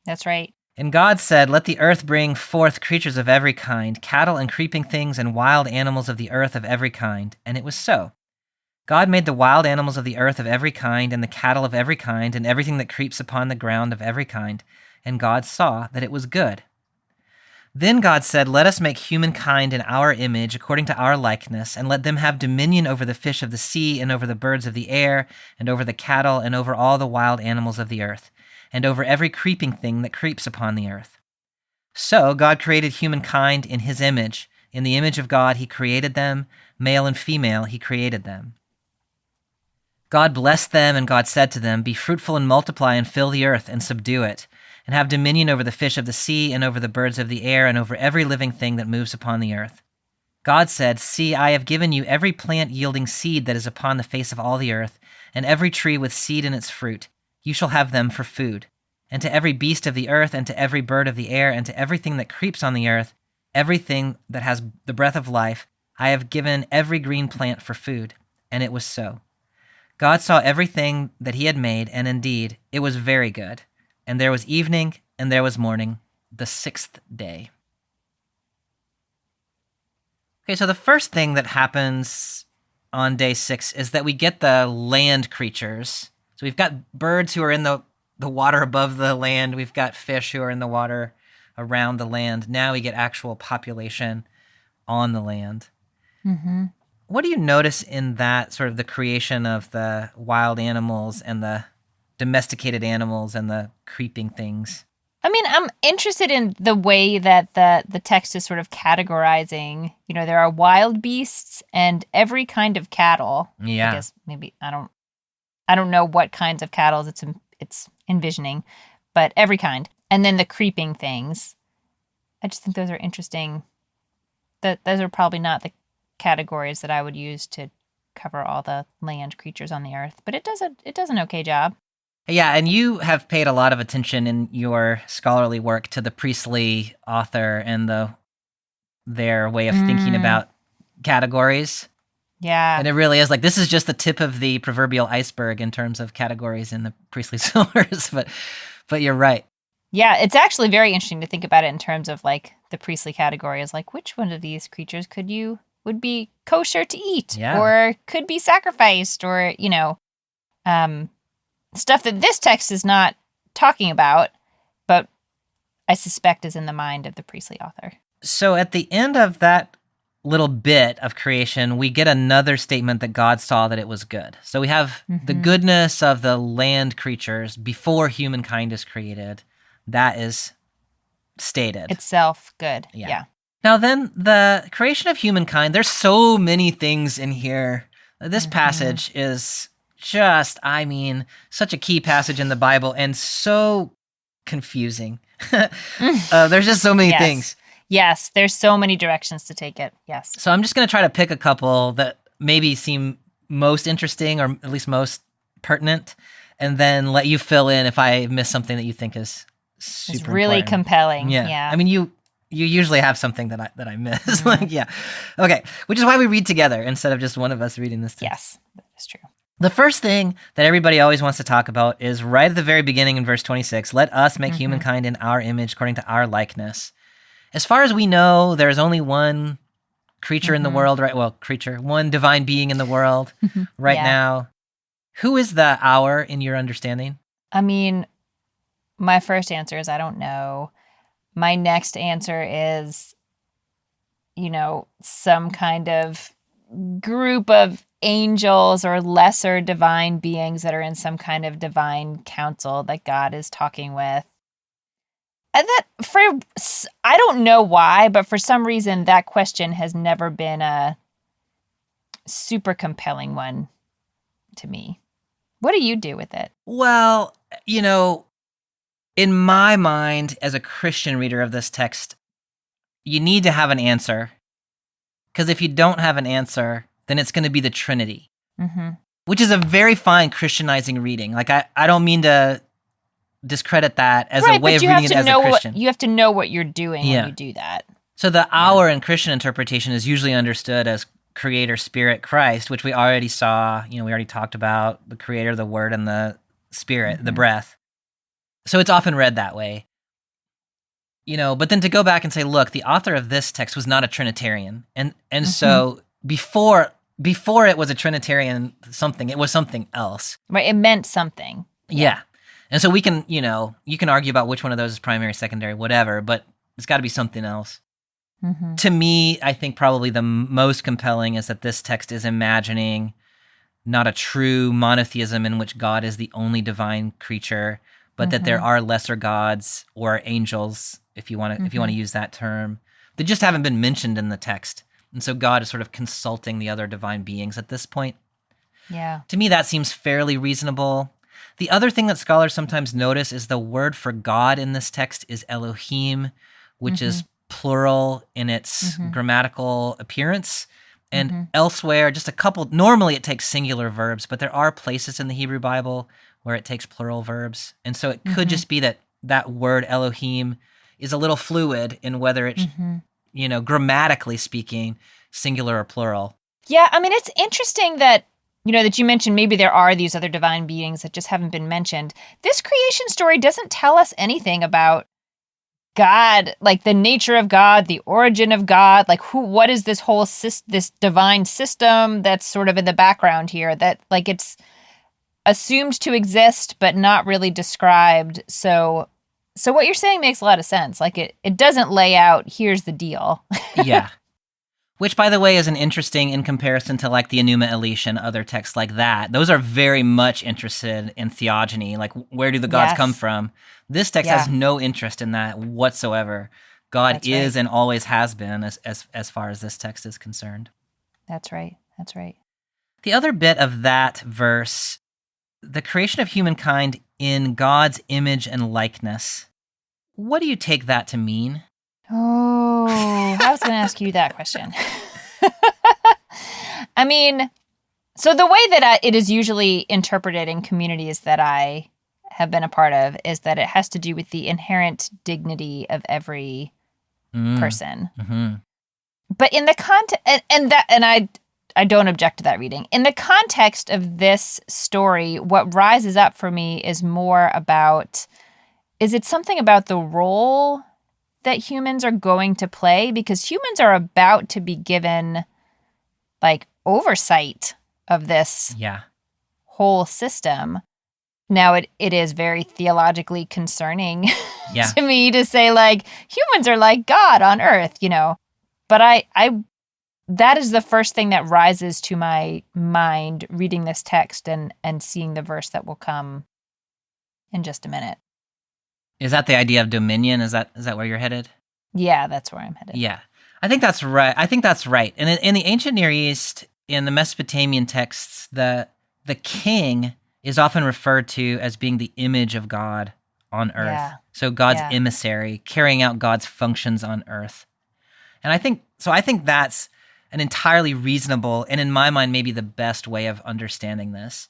That's right. And God said, let the earth bring forth creatures of every kind, cattle and creeping things and wild animals of the earth of every kind. And it was so. God made the wild animals of the earth of every kind, and the cattle of every kind, and everything that creeps upon the ground of every kind. And God saw that it was good. Then God said, let us make humankind in our image, according to our likeness, and let them have dominion over the fish of the sea, and over the birds of the air, and over the cattle, and over all the wild animals of the earth, and over every creeping thing that creeps upon the earth. So God created humankind in his image. In the image of God he created them, male and female he created them. God blessed them, and God said to them, be fruitful and multiply and fill the earth and subdue it, and have dominion over the fish of the sea and over the birds of the air and over every living thing that moves upon the earth. God said, see, I have given you every plant yielding seed that is upon the face of all the earth, and every tree with seed in its fruit. You shall have them for food. And to every beast of the earth, and to every bird of the air, and to everything that creeps on the earth, everything that has the breath of life, I have given every green plant for food. And it was so. God saw everything that he had made, and indeed, it was very good. And there was evening, and there was morning, the 6th day. Okay, so the first thing that happens on day 6 is that we get the land creatures. So we've got birds who are in the water above the land. We've got fish who are in the water around the land. Now we get actual population on the land. What do you notice in that sort of the creation of the wild animals and the domesticated animals and the creeping things? I mean, I'm interested in the way that the text is sort of categorizing. There are wild beasts and every kind of cattle. Yeah. I guess maybe I don't know what kinds of cattle it's envisioning, but every kind. And then the creeping things. I just think those are interesting. Those are probably not the categories that I would use to cover all the land creatures on the earth, but it does an okay job. Yeah, and you have paid a lot of attention in your scholarly work to the priestly author and their way of thinking about categories. Yeah. And it really is like, this is just the tip of the proverbial iceberg in terms of categories in the priestly source, but you're right. Yeah, it's actually very interesting to think about it in terms of like the priestly categories, like which one of these creatures would be kosher to eat, or could be sacrificed, or stuff that this text is not talking about, but I suspect is in the mind of the priestly author. So at the end of that little bit of creation, we get another statement that God saw that it was good. So we have the goodness of the land creatures before humankind is created. That is stated. Itself good. Yeah. Now then, the creation of humankind, there's so many things in here. This passage is just, such a key passage in the Bible and so confusing. There's just so many things. Yes, there's so many directions to take it. Yes. So I'm just going to try to pick a couple that maybe seem most interesting or at least most pertinent, and then let you fill in if I miss something that you think is super It's really important. compelling. Yeah. I mean, you usually have something that I miss. Okay. Which is why we read together instead of just one of us reading this text. Yes, that is true. The first thing that everybody always wants to talk about is right at the very beginning in verse 26, let us make humankind in our image according to our likeness. As far as we know, there's only one creature in the world, right? Well, one divine being in the world right now. Who is the our in your understanding? I mean, my first answer is I don't know. My next answer is, some kind of group of angels or lesser divine beings that are in some kind of divine council that God is talking with. And I don't know why, but for some reason that question has never been a super compelling one to me. What do you do with it? Well, in my mind, as a Christian reader of this text, you need to have an answer. Because if you don't have an answer, then it's going to be the Trinity, which is a very fine Christianizing reading. Like, I don't mean to discredit that as a way of reading it as a Christian. You have to know what you're doing when you do that. So the our in Christian interpretation is usually understood as Creator, Spirit, Christ, which we already saw. We already talked about the Creator, the Word, and the Spirit, the breath. So it's often read that way. But then to go back and say, look, the author of this text was not a Trinitarian. And so before it was a Trinitarian something, it was something else. Right, it meant something. Yeah. And so we can, you can argue about which one of those is primary, secondary, whatever, but it's got to be something else. To me, I think probably the most compelling is that this text is imagining not a true monotheism in which God is the only divine creature, but that there are lesser gods or angels, if you want to use that term, that just haven't been mentioned in the text. And so God is sort of consulting the other divine beings at this point. Yeah. To me, that seems fairly reasonable. The other thing that scholars sometimes notice is the word for God in this text is Elohim, which is plural in its grammatical appearance. And elsewhere, just a couple, normally it takes singular verbs, but there are places in the Hebrew Bible where it takes plural verbs. And so it could just be that word Elohim is a little fluid in whether it's, grammatically speaking, singular or plural. Yeah, I mean, it's interesting that, that you mentioned maybe there are these other divine beings that just haven't been mentioned. This creation story doesn't tell us anything about God, like the nature of God, the origin of God, like what is this whole this divine system that's sort of in the background here that like it's assumed to exist but not really described. So what you're saying makes a lot of sense. Like it doesn't lay out, here's the deal. Yeah. Which, by the way, is an interesting in comparison to like the Enuma Elish and other texts like that. Those are very much interested in theogony, like where do the gods Yes. come from? This text Yeah. has no interest in that whatsoever. God That's is right. and always has been as far as this text is concerned. That's right. That's right. The other bit of that verse, the creation of humankind in God's image and likeness. What do you take that to mean? Oh, I was going to ask you that question. I mean, so the way that it is usually interpreted in communities that I have been a part of is that it has to do with the inherent dignity of every person. Mm-hmm. But in the I don't object to that reading. In the context of this story, what rises up for me is more about, is it something about the role that humans are going to play? Because humans are about to be given like oversight of this whole system. Now it is very theologically concerning to me to say like humans are like God on earth, you know. But I that is the first thing that rises to my mind reading this text and seeing the verse that will come in just a minute. Is that the idea of dominion? Is that where you're headed? Yeah, that's where I'm headed. Yeah. I think that's right. And in the ancient Near East, in the Mesopotamian texts, the king is often referred to as being the image of God on earth. Yeah. So God's emissary, carrying out God's functions on earth. And I think that's an entirely reasonable, and in my mind, maybe the best way of understanding this.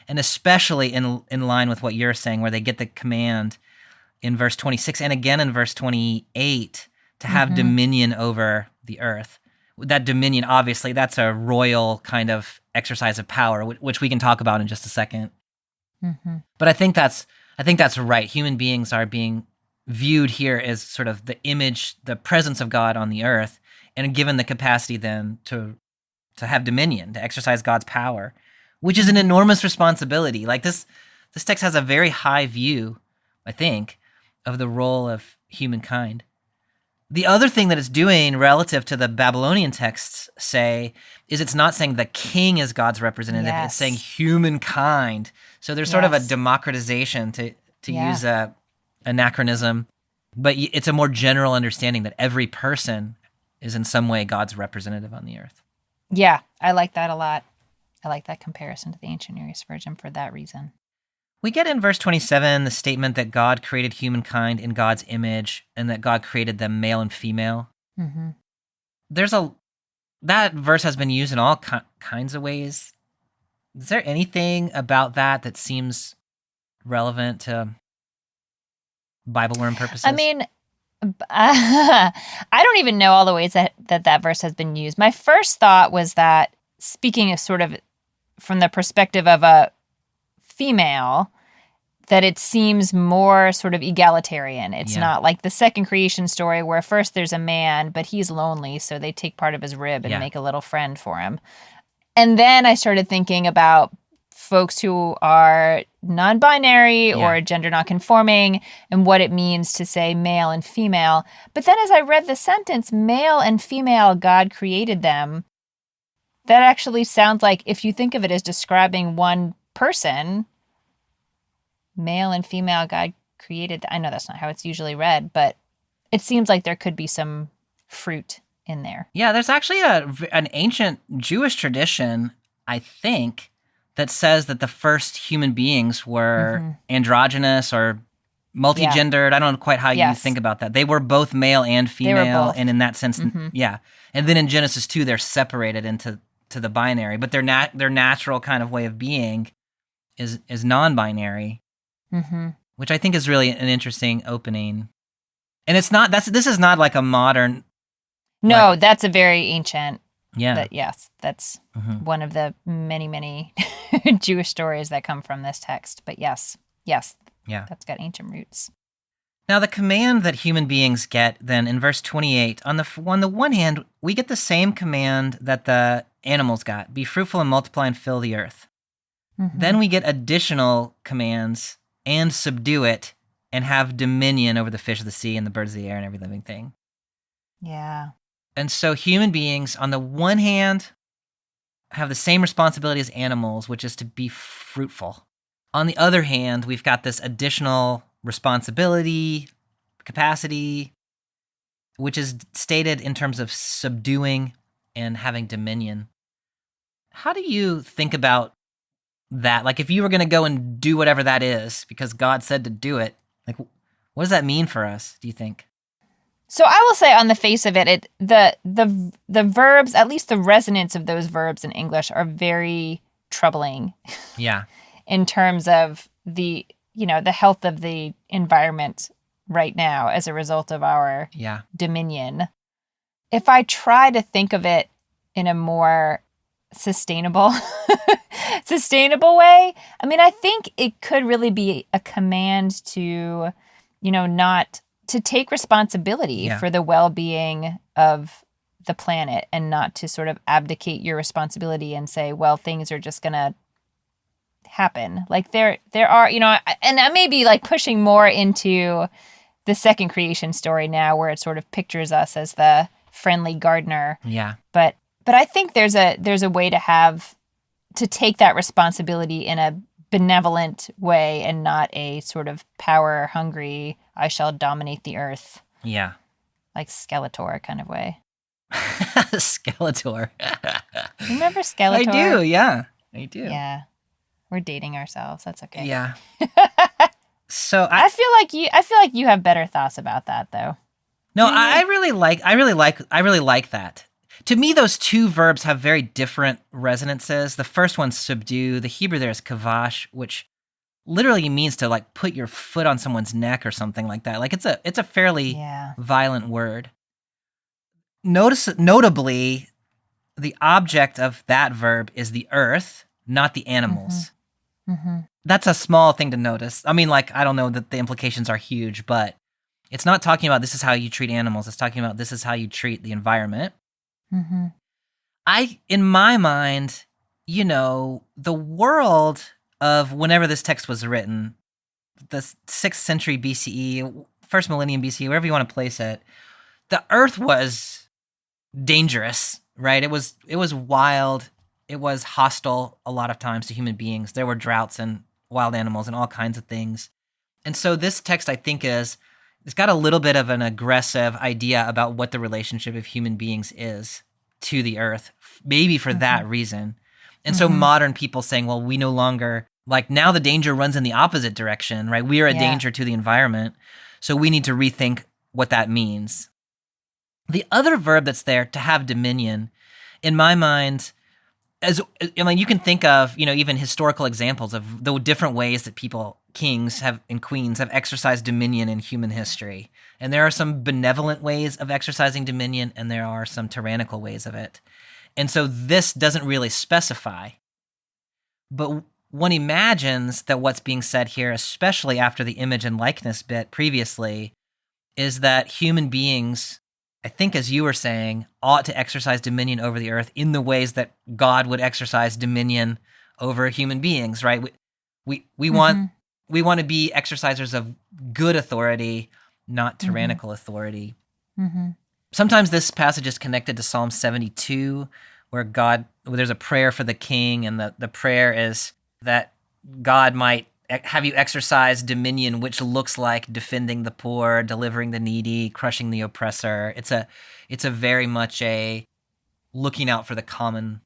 And especially in line with what you're saying, where they get the command in verse 26 and again in verse 28 to have dominion over the earth. That dominion, obviously, that's a royal kind of exercise of power, which we can talk about in just a second. Mm-hmm. But I think that's right. Human beings are being viewed here as sort of the image, the presence of God on the earth, and given the capacity then to have dominion, to exercise God's power, which is an enormous responsibility. Like this text has a very high view, I think, of the role of humankind. The other thing that it's doing relative to the Babylonian texts say is it's not saying the king is God's representative, it's saying humankind. So there's sort of a democratization, to use a anachronism, but it's a more general understanding that every person is in some way God's representative on the earth. Yeah, I like that a lot. I like that comparison to the ancient Near East version for that reason. We get in verse 27 the statement that God created humankind in God's image and that God created them male and female. Mm-hmm. That verse has been used in all kinds of ways. Is there anything about that seems relevant to BibleWorm purposes? I mean, I don't even know all the ways that verse has been used. My first thought was that, speaking of sort of from the perspective of a female, that it seems more sort of egalitarian. It's not like the second creation story where first there's a man, but he's lonely, so they take part of his rib and make a little friend for him. And then I started thinking about folks who are non-binary or gender non-conforming and what it means to say male and female. But then as I read the sentence, male and female, God created them, that actually sounds like, if you think of it as describing one person, male and female, God created. I know that's not how it's usually read, but it seems like there could be some fruit in there. Yeah, there's actually an ancient Jewish tradition, I think, that says that the first human beings were androgynous or multigendered. I don't know quite how you think about that. They were both male and female, and in that sense, And then in Genesis 2, they're separated into the binary, but their natural kind of way of being is non-binary, which I think is really an interesting opening. And it's not. This is not like a modern. No, that's a very ancient. Yeah. That's one of the many, many Jewish stories that come from this text. But yes, that's got ancient roots. Now, the command that human beings get then in verse 28, on the one hand, we get the same command that the animals got: be fruitful and multiply and fill the earth. Then we get additional commands: and subdue it and have dominion over the fish of the sea and the birds of the air and every living thing. Yeah. And so human beings, on the one hand, have the same responsibility as animals, which is to be fruitful. On the other hand, we've got this additional responsibility, capacity, which is stated in terms of subduing and having dominion. How do you think about that? Like, if you were going to go and do whatever that is because God said to do it, like, what does that mean for us, do you think? So I will say, on the face of it, the verbs, at least the resonance of those verbs in English, are very troubling. Yeah. In terms of the health of the environment right now as a result of our dominion. If I try to think of it in a more sustainable way, I mean, I think it could really be a command to, not to take responsibility for the well-being of the planet, and not to sort of abdicate your responsibility and say, well, things are just going to happen. Like there are, and I may be like pushing more into the second creation story now, where it sort of pictures us as the friendly gardener. Yeah. But I think there's a way to take that responsibility in a benevolent way, and not a sort of power hungry, I shall dominate the earth. Yeah. Like Skeletor kind of way. Skeletor. Remember Skeletor? I do, yeah. I do. Yeah. We're dating ourselves. That's okay. Yeah. So I feel like you have better thoughts about that, though. No, I really like that. To me, those two verbs have very different resonances. The first one's subdue. The Hebrew there is kavash, which literally means to like put your foot on someone's neck or something like that. Like it's a fairly violent word. Notably, the object of that verb is the earth, not the animals. Mm-hmm. That's a small thing to notice. I mean, like, I don't know that the implications are huge, but it's not talking about this is how you treat animals. It's talking about this is how you treat the environment. Mm-hmm. In my mind, the world of whenever this text was written, the 6th century BCE, first millennium BCE, wherever you want to place it, the earth was dangerous, right? It was wild. It was hostile a lot of times to human beings. There were droughts and wild animals and all kinds of things. And so this text, I think, it's got a little bit of an aggressive idea about what the relationship of human beings is to the earth, maybe for that reason. And so modern people saying, well, we no longer, like, now the danger runs in the opposite direction, right? We are a danger to the environment. So we need to rethink what that means. The other verb that's there, to have dominion, in my mind, you can think of, even historical examples of the different ways that kings and queens have exercised dominion in human history. And there are some benevolent ways of exercising dominion, and there are some tyrannical ways of it. And so this doesn't really specify. But one imagines that what's being said here, especially after the image and likeness bit previously, is that human beings, I think, as you were saying, ought to exercise dominion over the earth in the ways that God would exercise dominion over human beings, right? We want to be exercisers of good authority, not tyrannical authority. Mm-hmm. Sometimes this passage is connected to Psalm 72, where there's a prayer for the king, and the prayer is that God might have you exercise dominion, which looks like defending the poor, delivering the needy, crushing the oppressor. It's a very much a looking out for the common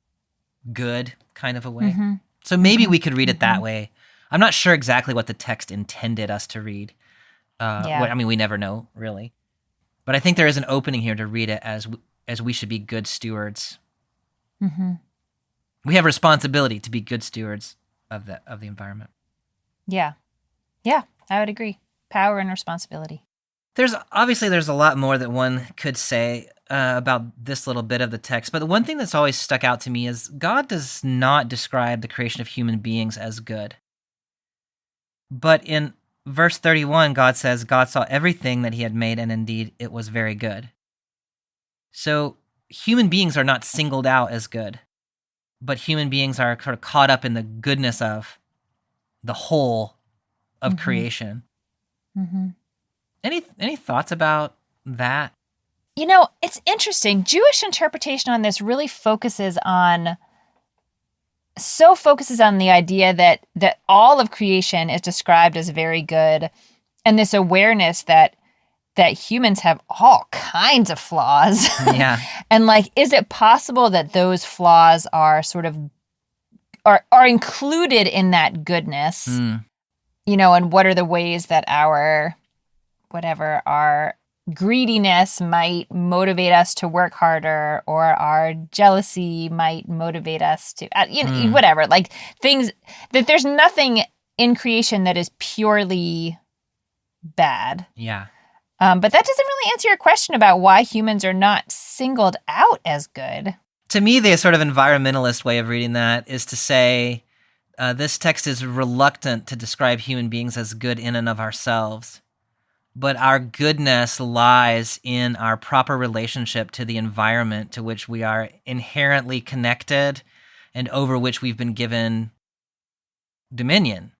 good kind of a way. Mm-hmm. So maybe we could read it that way. I'm not sure exactly what the text intended us to read. We never know, really. But I think there is an opening here to read it as we should be good stewards. Mm-hmm. We have responsibility to be good stewards of the environment. Yeah, I would agree. Power and responsibility. There's a lot more that one could say about this little bit of the text, but the one thing that's always stuck out to me is God does not describe the creation of human beings as good. But in verse 31, God says, God saw everything that he had made, and indeed it was very good. So human beings are not singled out as good, but human beings are sort of caught up in the goodness of the whole of creation. Mm-hmm. Any thoughts about that? It's interesting. Jewish interpretation on this really focuses on the idea that all of creation is described as very good, and this awareness that humans have all kinds of flaws. Yeah. And is it possible that those flaws are sort of are included in that goodness? And what are the ways that our greediness might motivate us to work harder, or our jealousy might motivate us to, whatever, things that there's nothing in creation that is purely bad. Yeah. But that doesn't really answer your question about why humans are not singled out as good. To me, the sort of environmentalist way of reading that is to say this text is reluctant to describe human beings as good in and of ourselves. But our goodness lies in our proper relationship to the environment to which we are inherently connected and over which we've been given dominion.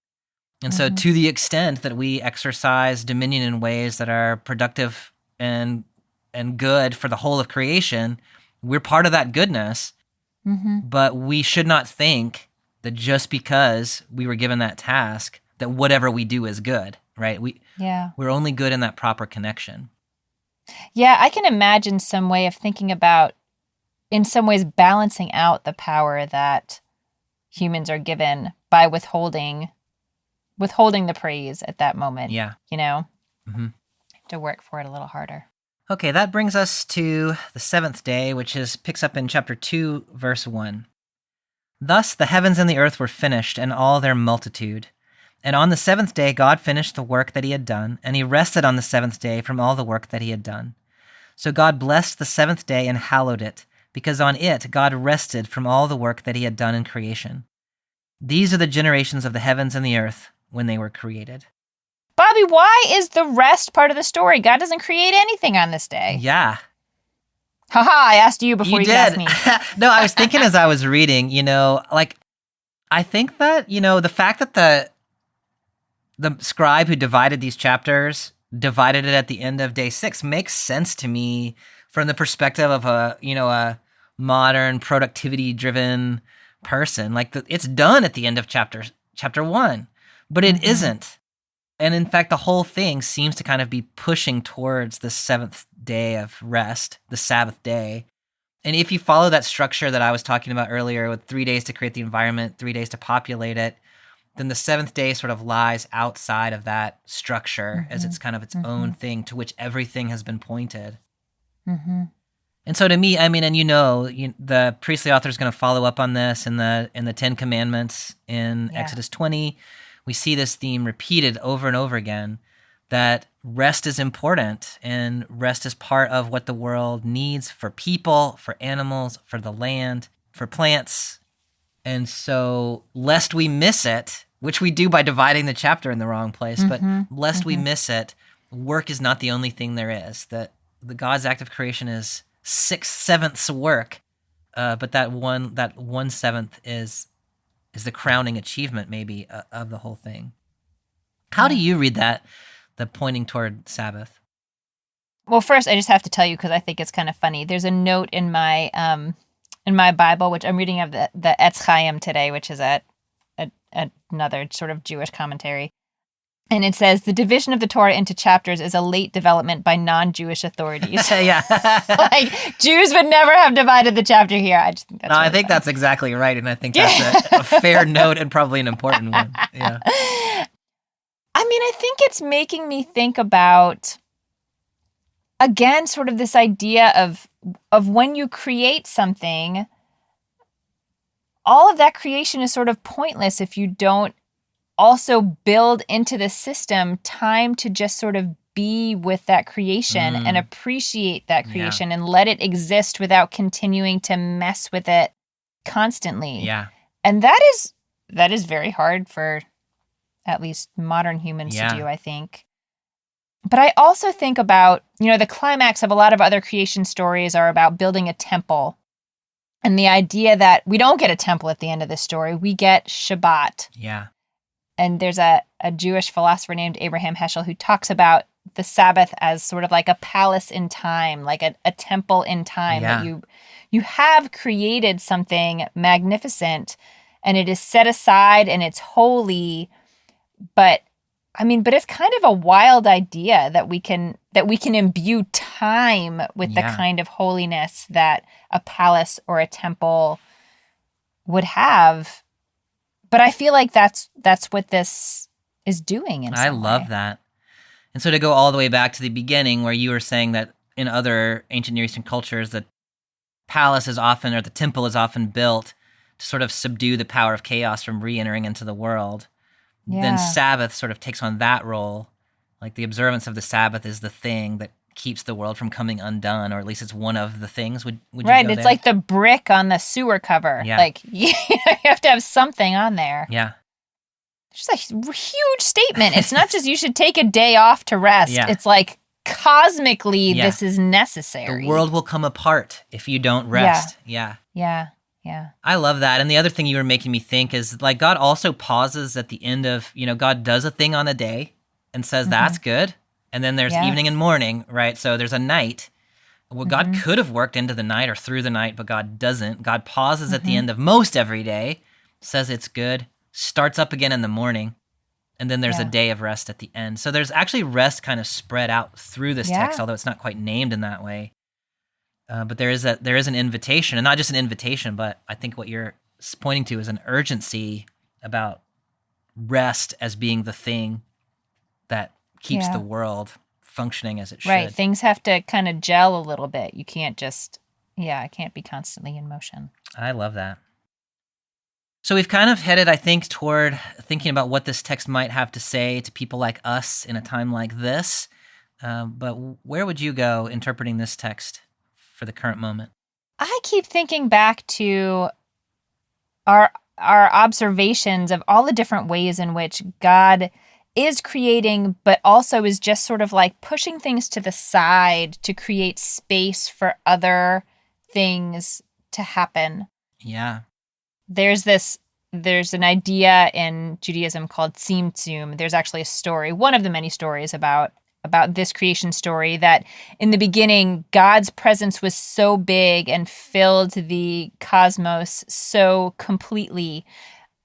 And so to the extent that we exercise dominion in ways that are productive and good for the whole of creation, we're part of that goodness. But we should not think that just because we were given that task, that whatever we do is good. Right? We're only good in that proper connection. Yeah, I can imagine some way of thinking about, in some ways, balancing out the power that humans are given by withholding the praise at that moment. Yeah. To work for it a little harder. Okay, that brings us to the seventh day, which picks up in chapter 2, verse 1. Thus the heavens and the earth were finished, and all their multitude. And on the seventh day, God finished the work that he had done, and he rested on the seventh day from all the work that he had done. So God blessed the seventh day and hallowed it, because on it God rested from all the work that he had done in creation. These are the generations of the heavens and the earth when they were created. Bobby, why is the rest part of the story? God doesn't create anything on this day. Yeah. Haha, I asked you before you asked me. No, I was thinking as I was reading, I think that, the fact that the scribe who divided these chapters divided it at the end of day 6 makes sense to me from the perspective of a modern productivity-driven person. It's done at the end of chapter 1, but it isn't. And in fact, the whole thing seems to kind of be pushing towards the seventh day of rest, the Sabbath day. And if you follow that structure that I was talking about earlier, with 3 days to create the environment, 3 days to populate it, then the seventh day sort of lies outside of that structure as it's kind of its own thing to which everything has been pointed. And so to me, the priestly author is going to follow up on this in the Ten Commandments in Exodus 20. We see this theme repeated over and over again, that rest is important, and rest is part of what the world needs for people, for animals, for the land, for plants. And so, lest we miss it, which we do by dividing the chapter in the wrong place, but lest we miss it, work is not the only thing there is. That the God's act of creation is 6/7 work, but that 1/7 is the crowning achievement, maybe, of the whole thing. How do you read that, the pointing toward Sabbath? Well, first, I just have to tell you, because I think it's kind of funny. There's a note in my Bible, which I'm reading of the Etz Chaim today, which is another sort of Jewish commentary. And it says, the division of the Torah into chapters is a late development by non-Jewish authorities. Yeah. Jews would never have divided the chapter here. I just think that's I think that's exactly right. And I think that's a fair note and probably an important one. Yeah. I think it's making me think about, again, sort of this idea of when you create something, all of that creation is sort of pointless if you don't also build into the system time to just sort of be with that creation and appreciate that creation and let it exist without continuing to mess with it constantly. Yeah. And that is very hard for at least modern humans to do, I think. But I also think about, the climax of a lot of other creation stories are about building a temple. And the idea that we don't get a temple at the end of the story, we get Shabbat. Yeah. And there's a Jewish philosopher named Abraham Heschel who talks about the Sabbath as sort of like a palace in time, like a temple in time, Yeah. that you have created something magnificent and it is set aside and it's holy, but it's kind of a wild idea that we can imbue time with the Yeah. kind of holiness that a palace or a temple would have. But I feel like that's what this is doing in I some love way. that. And so to go all the way back to the beginning, where you were saying that in other ancient Near Eastern cultures, the palace is often, or the temple is often built to sort of subdue the power of chaos from re-entering into the world. Yeah. Then Sabbath sort of takes on that role. Like the observance of the Sabbath is the thing that keeps the world from coming undone, or at least it's one of the things. Would you Right, go it's there? like the brick on the sewer cover. Yeah. Like, you have to have something on there. Yeah. It's just a huge statement. It's not just you should take a day off to rest. Yeah. It's like cosmically Yeah. this is necessary. The world will come apart if you don't rest. Yeah. Yeah. I love that. And the other thing you were making me think is like God also pauses at the end of, God does a thing on a day and says, that's good. And then there's evening and morning, right? So there's a night. Well, God could have worked into the night or through the night, but God doesn't. God pauses at the end of most every day, says it's good, starts up again in the morning, and then there's a day of rest at the end. So there's actually rest kind of spread out through this text, although it's not quite named in that way. But there is an invitation, and not just an invitation, but I think what you're pointing to is an urgency about rest as being the thing that keeps the world functioning as it should. Right, things have to kind of gel a little bit. You can't just, it can't be constantly in motion. I love that. So we've kind of headed, I think, toward thinking about what this text might have to say to people like us in a time like this. But where would you go interpreting this text for the current moment? I keep thinking back to our observations of all the different ways in which God is creating, but also is just sort of like pushing things to the side to create space for other things to happen. Yeah. There's an idea in Judaism called tzimtzum. There's actually a story, one of the many stories about this creation story, that in the beginning, God's presence was so big and filled the cosmos so completely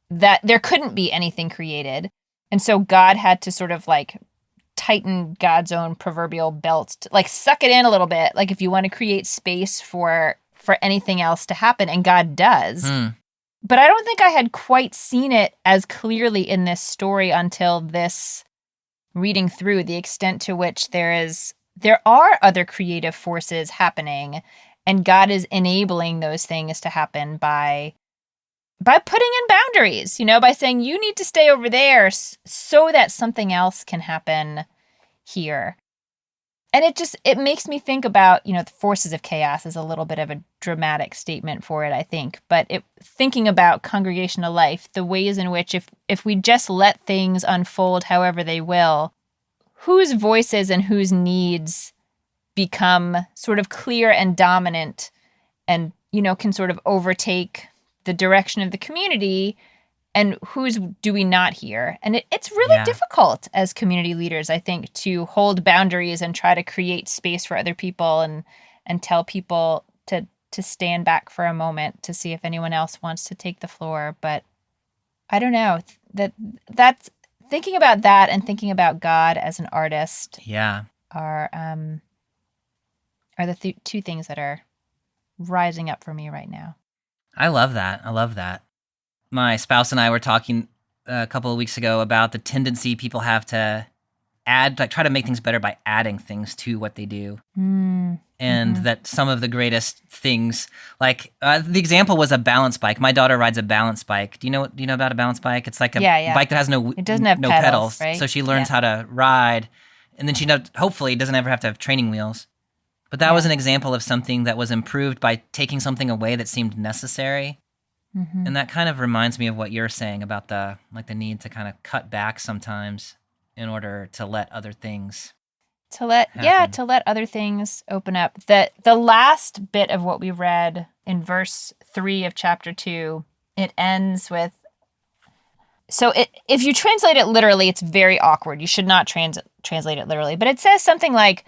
that there couldn't be anything created. And so God had to sort of like tighten God's own proverbial belt, to, like suck it in a little bit, like if you want to create space for anything else to happen, and God does. But I don't think I had quite seen it as clearly in this story until this reading through, the extent to which there are other creative forces happening, and God is enabling those things to happen by putting in boundaries, by saying you need to stay over there so that something else can happen here. And it makes me think about, the forces of chaos is a little bit of a dramatic statement for it, I think. But thinking about congregational life, the ways in which if we just let things unfold however they will, whose voices and whose needs become sort of clear and dominant and, can sort of overtake the direction of the community, and whose do we not hear? And it's really difficult as community leaders, I think, to hold boundaries and try to create space for other people and tell people to stand back for a moment to see if anyone else wants to take the floor. But I don't know, that's thinking about that and thinking about God as an artist are the two things that are rising up for me right now. I love that. My spouse and I were talking a couple of weeks ago about the tendency people have to try to make things better by adding things to what they do. And that some of the greatest things, like the example was a balance bike. My daughter rides a balance bike. Do you know about a balance bike? It's like a bike that has it doesn't have pedals, right? So she learns how to ride, and then she hopefully doesn't ever have to have training wheels. But that was an example of something that was improved by taking something away that seemed necessary. And that kind of reminds me of what you're saying about the need to kind of cut back sometimes in order to let other things happen. To let other things open up. The last bit of what we read in verse 3 of chapter 2, it ends with, So if you translate it literally, it's very awkward. You should not translate it literally. But it says something like,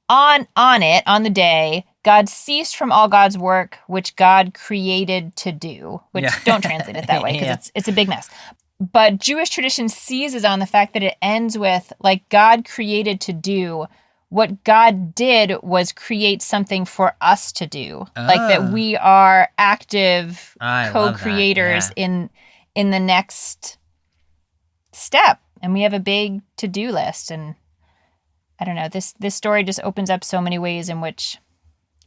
on the day, God ceased from all God's work, which God created to do. Which don't translate it that way because it's a big mess. But Jewish tradition seizes on the fact that it ends with, like, God created to do. What God did was create something for us to do. Like that we are active co-creators in the next step. And we have a big to-do list. And I don't know, this story just opens up so many ways in which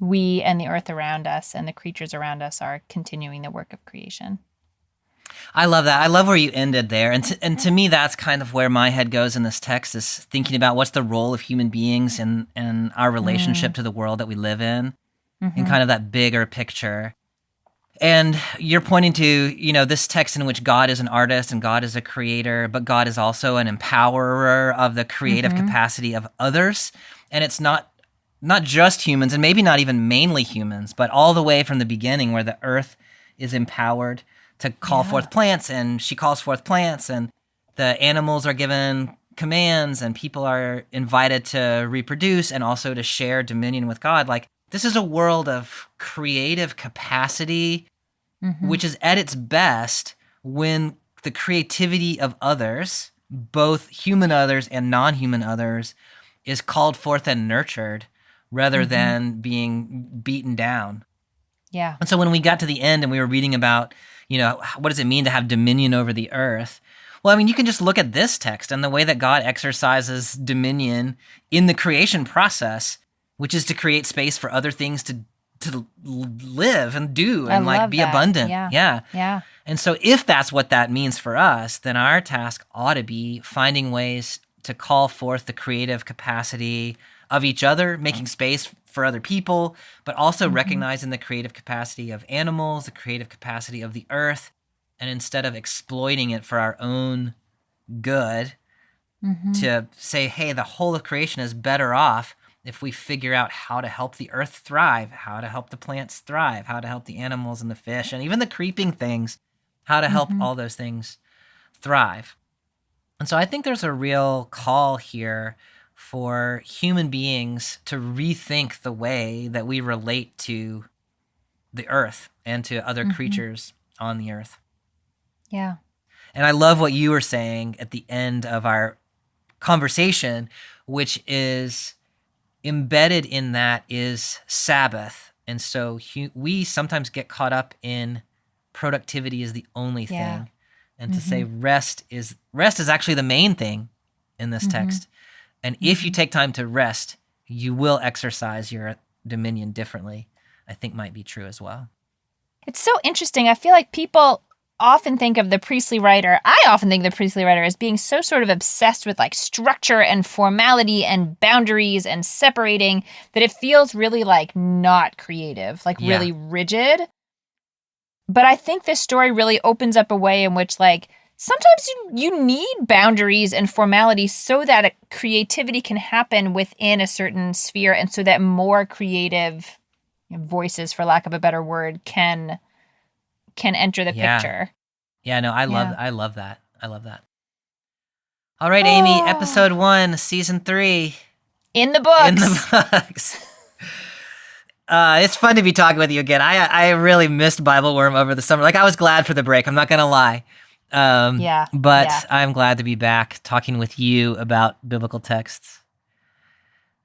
we and the earth around us and the creatures around us are continuing the work of creation. I love that. I love where you ended there. And to me, that's kind of where my head goes in this text, is thinking about what's the role of human beings in our relationship to the world that we live in kind of that bigger picture. And you're pointing to, this text in which God is an artist and God is a creator, but God is also an empowerer of the creative capacity of others. And it's not just humans, and maybe not even mainly humans, but all the way from the beginning where the earth is empowered to call forth plants, and she calls forth plants, and the animals are given commands, and people are invited to reproduce and also to share dominion with God. Like, this is a world of creative capacity, which is at its best when the creativity of others, both human others and non-human others, is called forth and nurtured rather than being beaten down. Yeah. And so when we got to the end and we were reading about, what does it mean to have dominion over the earth? Well, I mean, you can just look at this text and the way that God exercises dominion in the creation process, which is to create space for other things to live and do and be abundant. Yeah. And so if that's what that means for us, then our task ought to be finding ways to call forth the creative capacity of each other, making space for other people, but also recognizing the creative capacity of animals, the creative capacity of the earth, and instead of exploiting it for our own good, to say, hey, the whole of creation is better off if we figure out how to help the earth thrive, how to help the plants thrive, how to help the animals and the fish, and even the creeping things, how to help all those things thrive. And so I think there's a real call here for human beings to rethink the way that we relate to the earth and to other creatures on the earth. Yeah. And I love what you were saying at the end of our conversation, which is embedded in that is Sabbath. And so we sometimes get caught up in productivity is the only thing. And to say rest is actually the main thing in this text. And if you take time to rest, you will exercise your dominion differently, I think might be true as well. It's so interesting. I feel like people often think of the priestly writer. I often think of the priestly writer as being so sort of obsessed with like structure and formality and boundaries and separating that it feels really like not creative, like really rigid. But I think this story really opens up a way in which like sometimes you need boundaries and formality so that creativity can happen within a certain sphere and so that more creative voices, for lack of a better word, can enter the picture. Yeah, no, I love that. I love that. All right, Amy, episode 1, season 3. In the books. In the books. It's fun to be talking with you again. I really missed BibleWorm over the summer. Like, I was glad for the break. I'm not going to lie. But I'm glad to be back talking with you about biblical texts.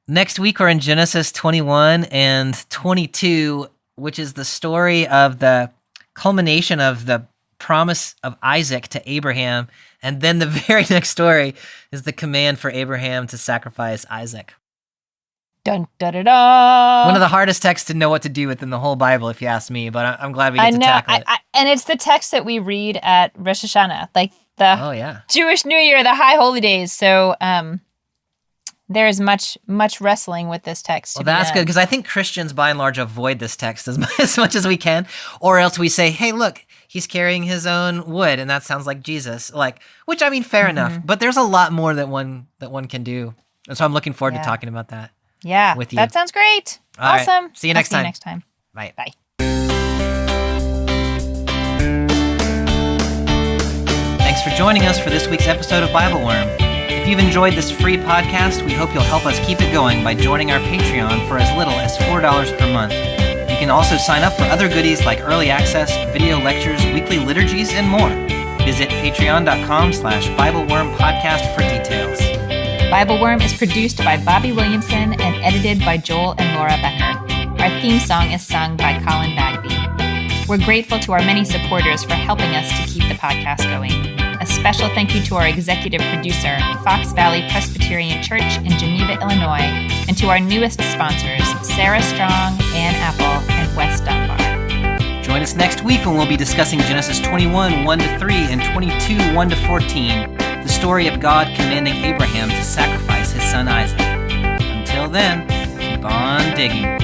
Next week, we're in Genesis 21 and 22, which is the story of the culmination of the promise of Isaac to Abraham. And then the very next story is the command for Abraham to sacrifice Isaac. Dun, da, da, da. One of the hardest texts to know what to do with in the whole Bible, if you ask me, but I'm glad we get to tackle it. And it's the text that we read at Rosh Hashanah, like the Jewish New Year, the High Holy Days. So there is much wrestling with this text. Well, that's good, because I think Christians, by and large, avoid this text as much as we can, or else we say, hey, look, he's carrying his own wood, and that sounds like Jesus. Which, I mean, fair enough, but there's a lot more that one can do. And so I'm looking forward to talking about that. Yeah, with you. That sounds great. All awesome. Right. See you next time. See you next time. Bye. Bye. Thanks for joining us for this week's episode of BibleWorm. If you've enjoyed this free podcast, we hope you'll help us keep it going by joining our Patreon for as little as $4 per month. You can also sign up for other goodies like early access, video lectures, weekly liturgies, and more. Visit patreon.com/BibleWorm podcast for details. BibleWorm is produced by Bobby Williamson and edited by Joel and Laura Becker. Our theme song is sung by Colin Bagby. We're grateful to our many supporters for helping us to keep the podcast going. A special thank you to our executive producer, Fox Valley Presbyterian Church in Geneva, Illinois, and to our newest sponsors, Sarah Strong, Ann Apple, and Wes Dunbar. Join us next week when we'll be discussing Genesis 21, 1-3, and 22, 1-14, the story of God commanding Abraham to sacrifice his son Isaac. Until then, keep on digging.